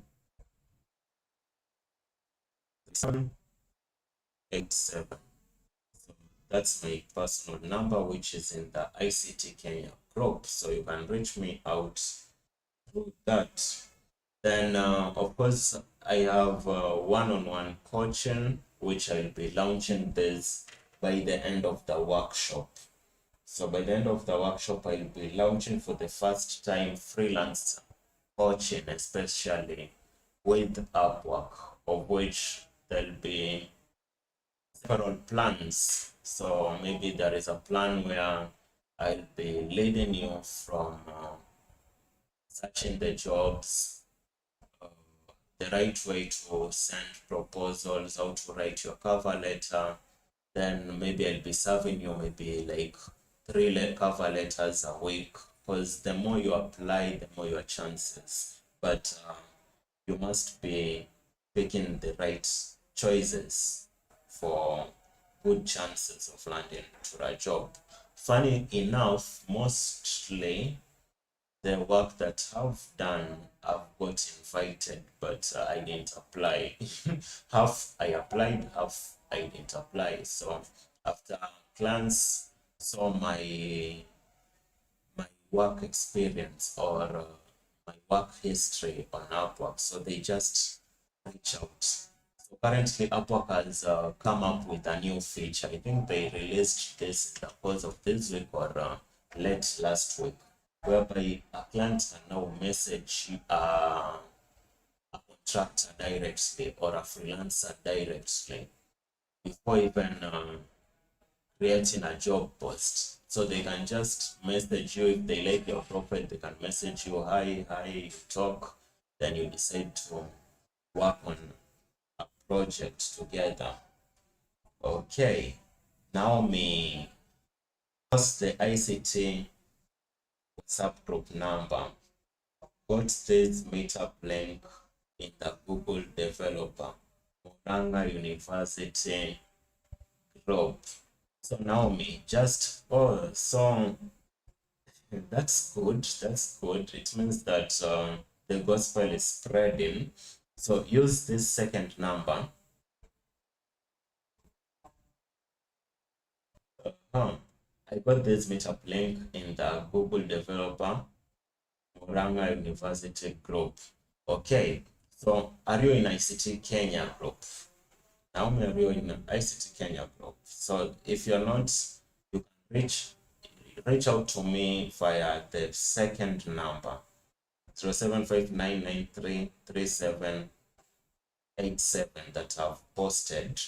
S6: 787. So that's my personal number, which is in the ICT Kenya group. So you can reach me out through that. Then, of course, I have one-on-one coaching, which I'll be launching this by the end of the workshop. So by the end of the workshop, I'll be launching for the first time freelance coaching, especially with Upwork, of which there'll be several plans. So maybe there is a plan where I'll be leading you from searching the jobs, the right way to send proposals, how to write your cover letter. Then maybe I'll be serving you maybe like 3 cover letters a week, because the more you apply, the more your chances. But you must be picking the right choices for good chances of landing to a job. Funny enough, mostly the work that I've done, I've got invited, but I didn't apply. Half I applied, half I didn't apply. So after clients saw my work experience or my work history on Upwork, so they just reach out. So currently, Upwork has come up with a new feature. I think they released this in the course of this week or late last week, whereby a client can now message a contractor directly or a freelancer directly before even creating a job post. So they can just message you if they like your profile. They can message you, hi, you talk. Then you decide to work on a project together. Okay, now me post the ICT WhatsApp group number. Got this meetup link in the Google Developer Muranga University group. So now me just so that's good. It means that the gospel is spreading. So use this second number. I got this meetup link in the Google Developer Muranga University group. Okay, so are you in ICT Kenya group? Now are you in ICT Kenya group? So if you're not, you can reach out to me via the second number, 0759933787 that I've posted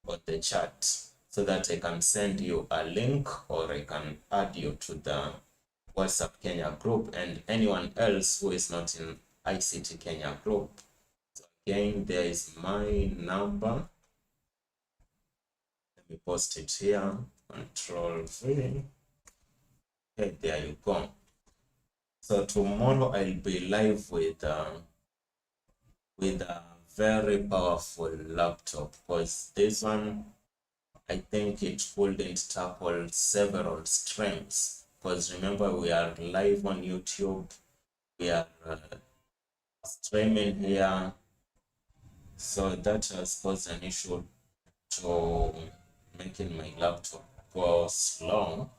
S6: on the chat, so that I can send you a link or I can add you to the WhatsApp Kenya group and anyone else who is not in ICT Kenya group. So again, there is my number. Let me post it here. Control-V. Okay, there you go. So tomorrow I'll be live with a very powerful laptop, because this one, I think it couldn't tackle several streams. Because remember, we are live on YouTube, we are streaming here, so that has caused an issue to making my laptop go slow.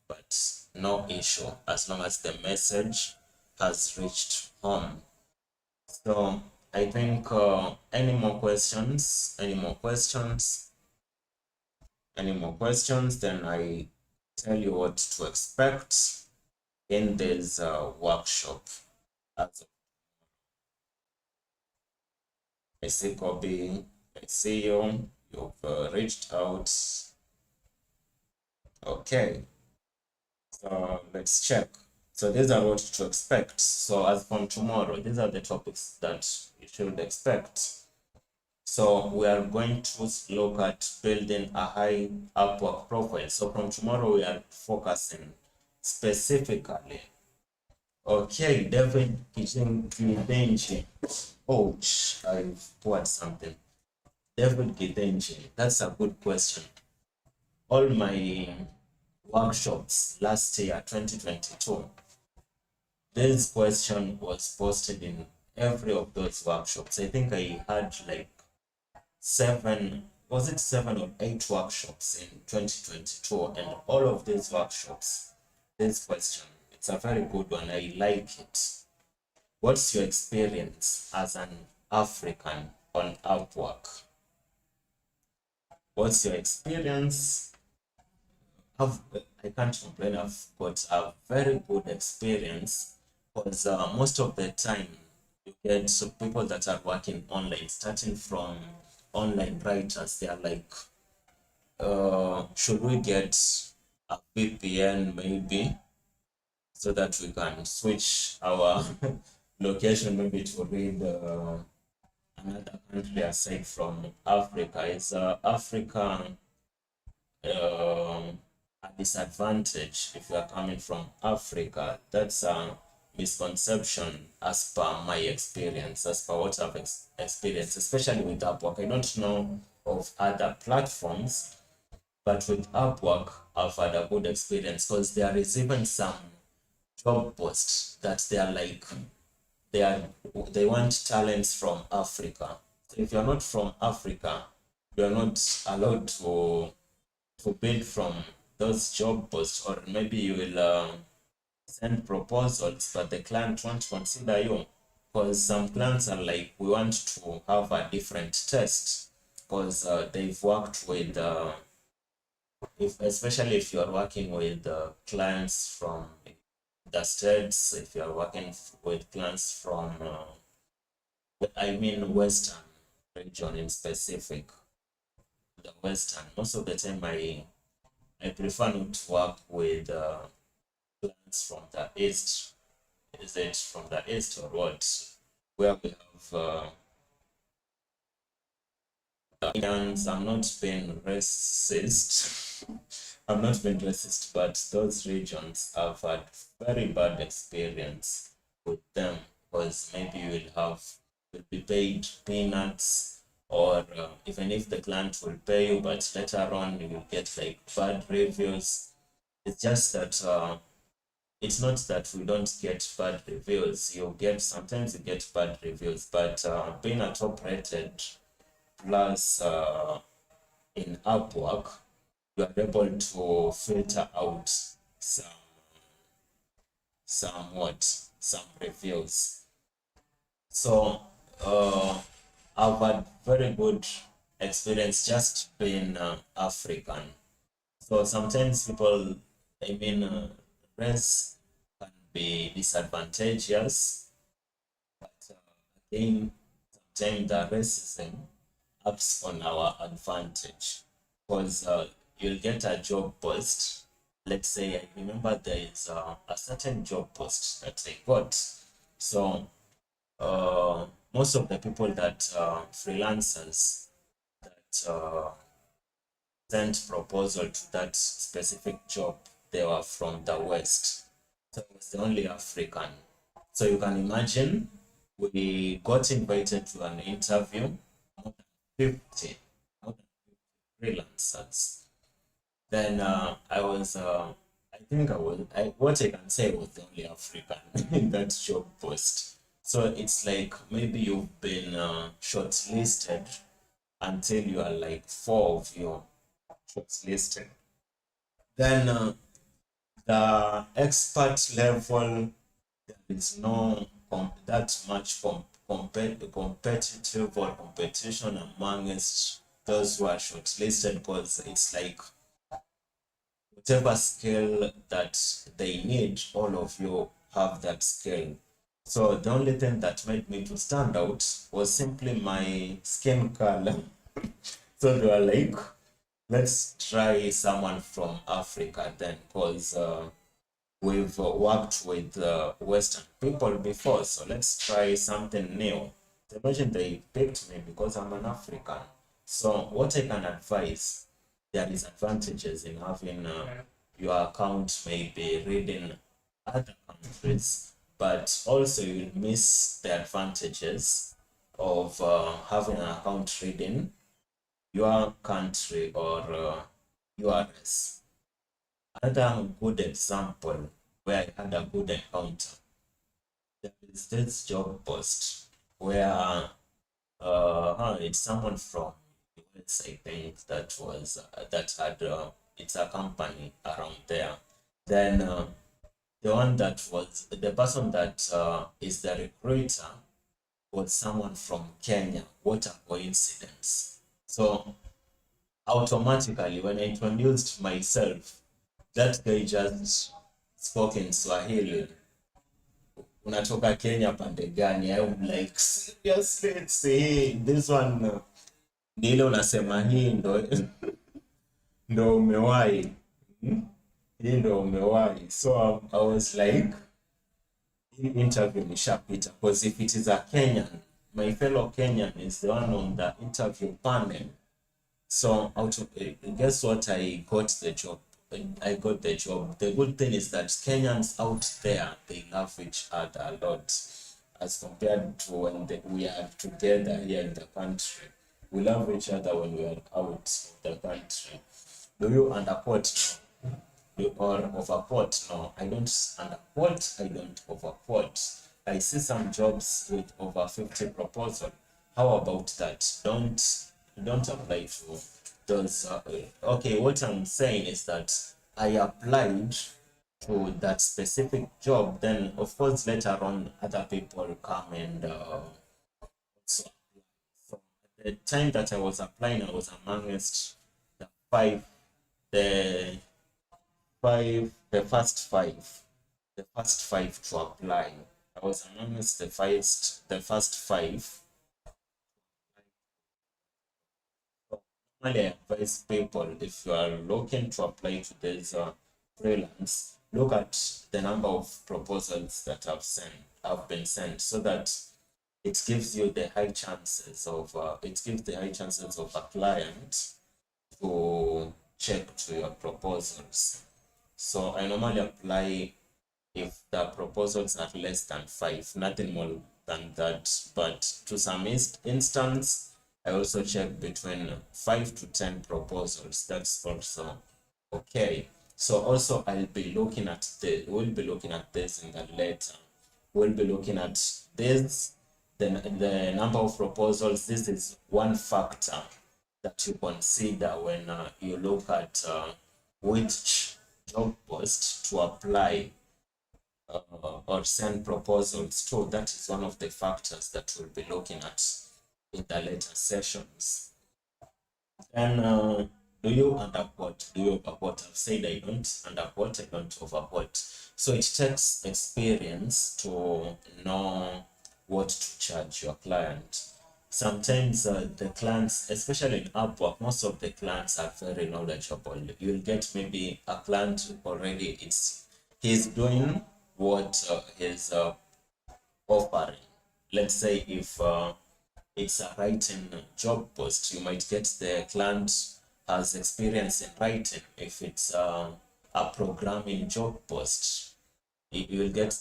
S6: But no issue as long as the message has reached home. So I think any more questions, then I tell you what to expect in this workshop. I see Kobe, I see you, you've reached out. Okay, so let's check. So these are what to expect. So as from tomorrow, these are the topics that you should expect. So we are going to look at building a high Upwork profile. So from tomorrow, we are focusing specifically. Okay, David Gidenji. Ouch, I've poured something. David Gidenji, that's a good question. All my workshops last year, 2022, this question was posted in every of those workshops. I think I had like 7 or 8 workshops in 2022, and all of these workshops, this question, it's a very good one. I like it. What's your experience as an African on Upwork? what's your experience? I can't complain. I've got a very good experience because most of the time you get people that are working online, starting from online writers. They are like, should we get a VPN maybe so that we can switch our location maybe to read another country aside from Africa? Is Africa a disadvantage if you are coming from Africa? That's a misconception as per my experience, as per what I've experienced, especially with Upwork. I don't know of other platforms, but with Upwork, I've had a good experience because there is even some job posts that they are like, they want talents from Africa. So if you're not from Africa, you're not allowed to bid from those job posts, or maybe you will send proposals, but the client won't consider you because some clients are like, we want to have a different test because they've worked with especially if you are working with clients from the states, if you are working with clients from Western region in specific, the Western. Most of the time, I prefer not to work with clients from the East. Is it from the East or what? Where we have Indians. I'm not being racist. I'm not being racist, but those regions I've had very bad experience with them because maybe will be paid peanuts, or even if the client will pay you, but later on you will get like bad reviews. It's just that it's not that we don't get bad reviews. Sometimes you get bad reviews, but being a top rated plus in Upwork, you are able to filter out some reviews. So I've had very good experience just being African. So sometimes people, race can be disadvantageous, but again, sometimes the racism acts on our advantage because you'll get a job post. Let's say I remember there is a certain job post that I got. So most of the people that freelancers that sent proposal to that specific job, they were from the West. So I was the only African. So you can imagine we got invited to an interview, more than 50, more than 50 freelancers. Then what I can say was the only African in that job post. So it's like maybe you've been shortlisted until you are like 4 of you shortlisted. Then the expert level, there is no that much competitive or competition amongst those who are shortlisted because it's like whatever skill that they need, all of you have that skill. So the only thing that made me to stand out was simply my skin color. So they were like, let's try someone from Africa then, because we've worked with Western people before, so let's try something new. Imagine they picked me because I'm an African. So what I can advise, there is advantages in having your account maybe reading other countries, but also you'll miss the advantages of having an account reading your country or yours. Another good example where I had a good encounter, there is this job post where it's someone from US, I think, that was that had it's a company around there. Then the person that is the recruiter was someone from Kenya. What a coincidence! So
S1: automatically, when I introduced myself, that guy just spoke in Swahili. Unatoka Kenya pande gani? I'm like, seriously, it's this one. Ni ile unasema hii ndo umewahi. Hii ndo umewahi. So I was like, hii interview nishapita. Because if it is a Kenyan, my fellow Kenyan is the one on the interview panel. So guess what? I got the job. I got the job. The good thing is that Kenyans out there, they love each other a lot as compared to when we are together here in the country. We love each other when we are out of the country. Do you underquote? Or overquote? No, I don't underquote. I don't overquote. I see some jobs with over 50 proposals. How about that? Don't apply to those. Okay, what I'm saying is that I applied to that specific job. Then, of course, later on, other people come and so apply. So at the time that I was applying, I was amongst the the first five to apply. I was amongst the first five. Normally, I advise people, if you are looking to apply to this freelance, look at the number of proposals that have been sent, so that it gives you the high chances of a client to check to your proposals. So I normally apply if the proposals are less than 5, nothing more than that. But to some instance, I also check between 5 to 10 proposals. That's also okay. So also we'll be looking at this in the letter. We'll be looking at this, the number of proposals. This is one factor that you consider when you look at which job post to apply or send proposals to. That is one of the factors that we'll be looking at in the later sessions. And do you underquote? Do you overquote? I've said I don't underquote, I don't overquote. So it takes experience to know what to charge your client. Sometimes the clients, especially in Upwork, most of the clients are very knowledgeable. You'll get maybe a client already, he's doing what he's offering. Let's say if it's a writing job post, you might get the client has experience in writing. If it's a programming job post, you will get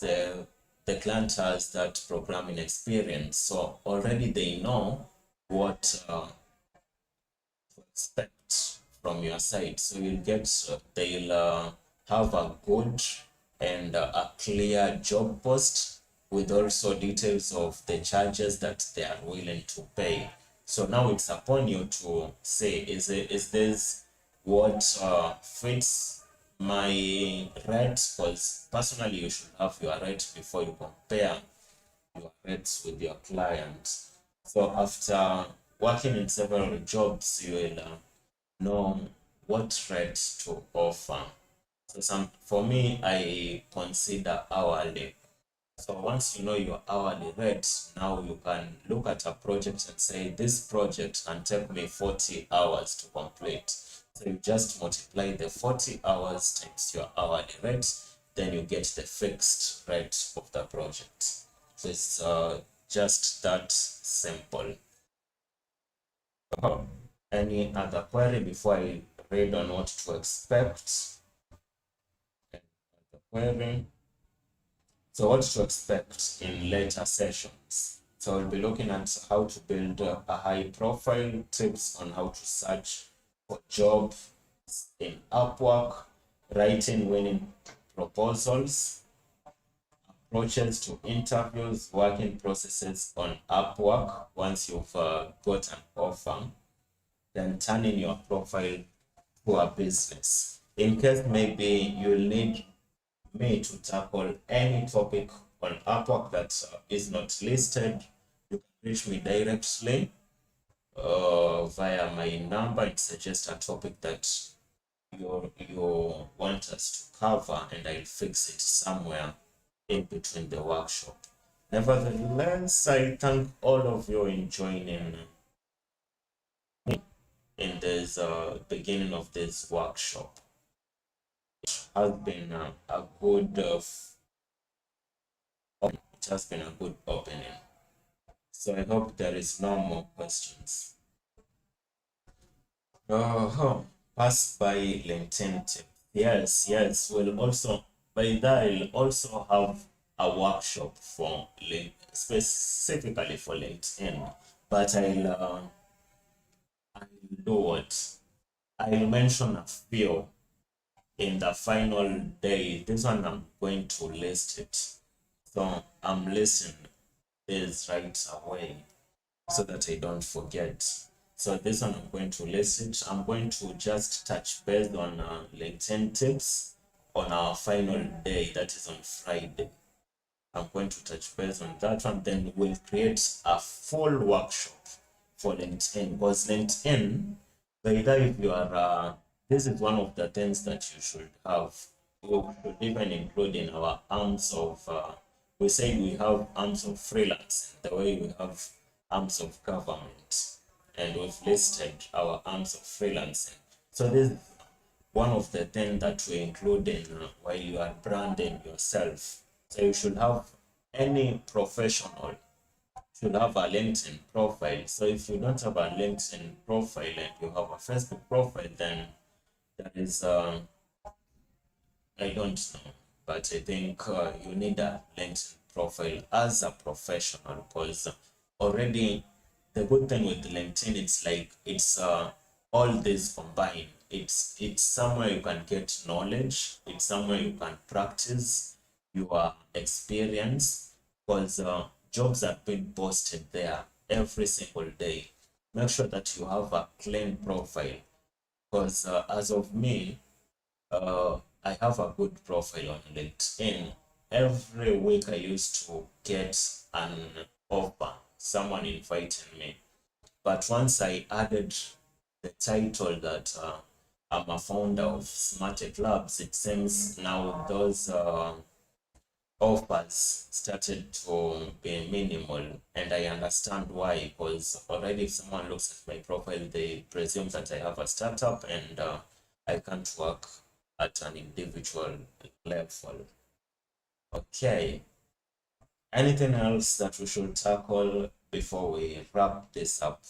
S1: the client has that programming experience. So already they know what to expect from your side. So you'll get, they'll have a good and a clear job post with also details of the charges that they are willing to pay. So now it's upon you to say, is this what fits my rate? Because personally, you should have your rate before you compare your rates with your client. So after working in several jobs, you will know what rate to offer. So for me, I consider hourly. So once you know your hourly rate, now you can look at a project and say, this project can take me 40 hours to complete. So you just multiply the 40 hours times your hourly rate, then you get the fixed rate of the project. So it's just that simple. Any other query before I read on what to expect? The query. So what to expect in later sessions. So we'll be looking at how to build a high profile, tips on how to search for jobs in Upwork, writing winning proposals, approaches to interviews, working processes on Upwork once you've got an offer, then turning your profile to a business. In case maybe you'll need me to tackle any topic on Upwork that is not listed, you can reach me directly
S6: via my number and suggest a topic that you want us to cover, and I'll fix it somewhere in between the workshop. Nevertheless, I thank all of you in joining me in this beginning of this workshop. It has been a good it has been a good opening. So I hope there is no more questions. Pass by LinkedIn tip. Yes. We'll also, by that, I'll also have a workshop for specifically for LinkedIn. But I'll do what? I'll mention a few in the final day. This one I'm going to list it. So I'm listing this right away so that I don't forget. So this one I'm going to list it. I'm going to just touch base on LinkedIn tips on our final day, that is on Friday. I'm going to touch base on that one. Then we'll create a full workshop for LinkedIn, because LinkedIn, by the if you are, this is one of the things that you should have. We should even include in our arms of, we say we have arms of freelance, the way we have arms of government, and we've listed our arms of freelancing. So this is one of the things that we include in while you are branding yourself. So you should have, any professional should have a LinkedIn profile. So if you don't have a LinkedIn profile and you have a Facebook profile, then that is I don't know, but I think you need a LinkedIn profile as a professional, because already the good thing with LinkedIn, it's like it's all this combined. It's somewhere you can get knowledge. It's somewhere you can practice your experience, because jobs are being posted there every single day. Make sure that you have a clean profile, because as of me, I have a good profile on LinkedIn. Every week I used to get an offer, someone inviting me. But once I added the title that I'm a founder of Smartech Labs, it seems now those offers started to be minimal, and I understand why, because already if someone looks at my profile, they presume that I have a startup and I can't work at an individual level. Okay, anything else that we should tackle before we wrap this up?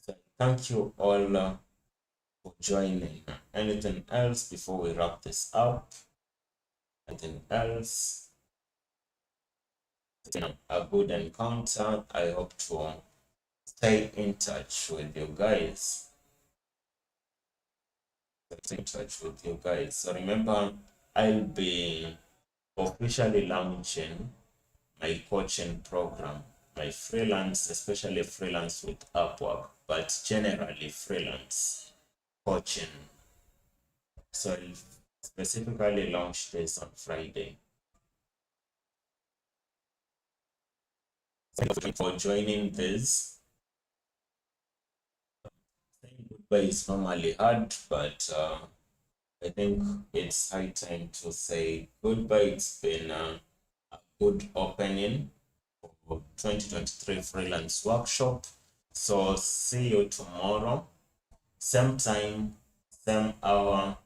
S6: So thank you all for joining. Anything else before we wrap this up? Anything else? It's been a good encounter. I hope to stay in touch with you guys. So remember, I'll be officially launching my coaching program, my freelance, especially freelance with Upwork, but generally freelance coaching. So I'll specifically launch this on Friday. Thank you for joining this. Saying goodbye is normally hard, but I think it's high time to say goodbye. It's been a good opening for 2023 freelance workshop. So see you tomorrow, same time, same hour,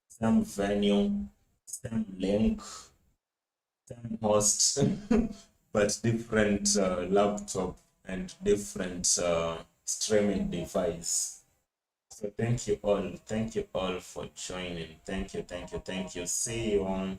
S6: same venue, same link, same host, but different laptop and different streaming device. So thank you all for joining. Thank you. See you on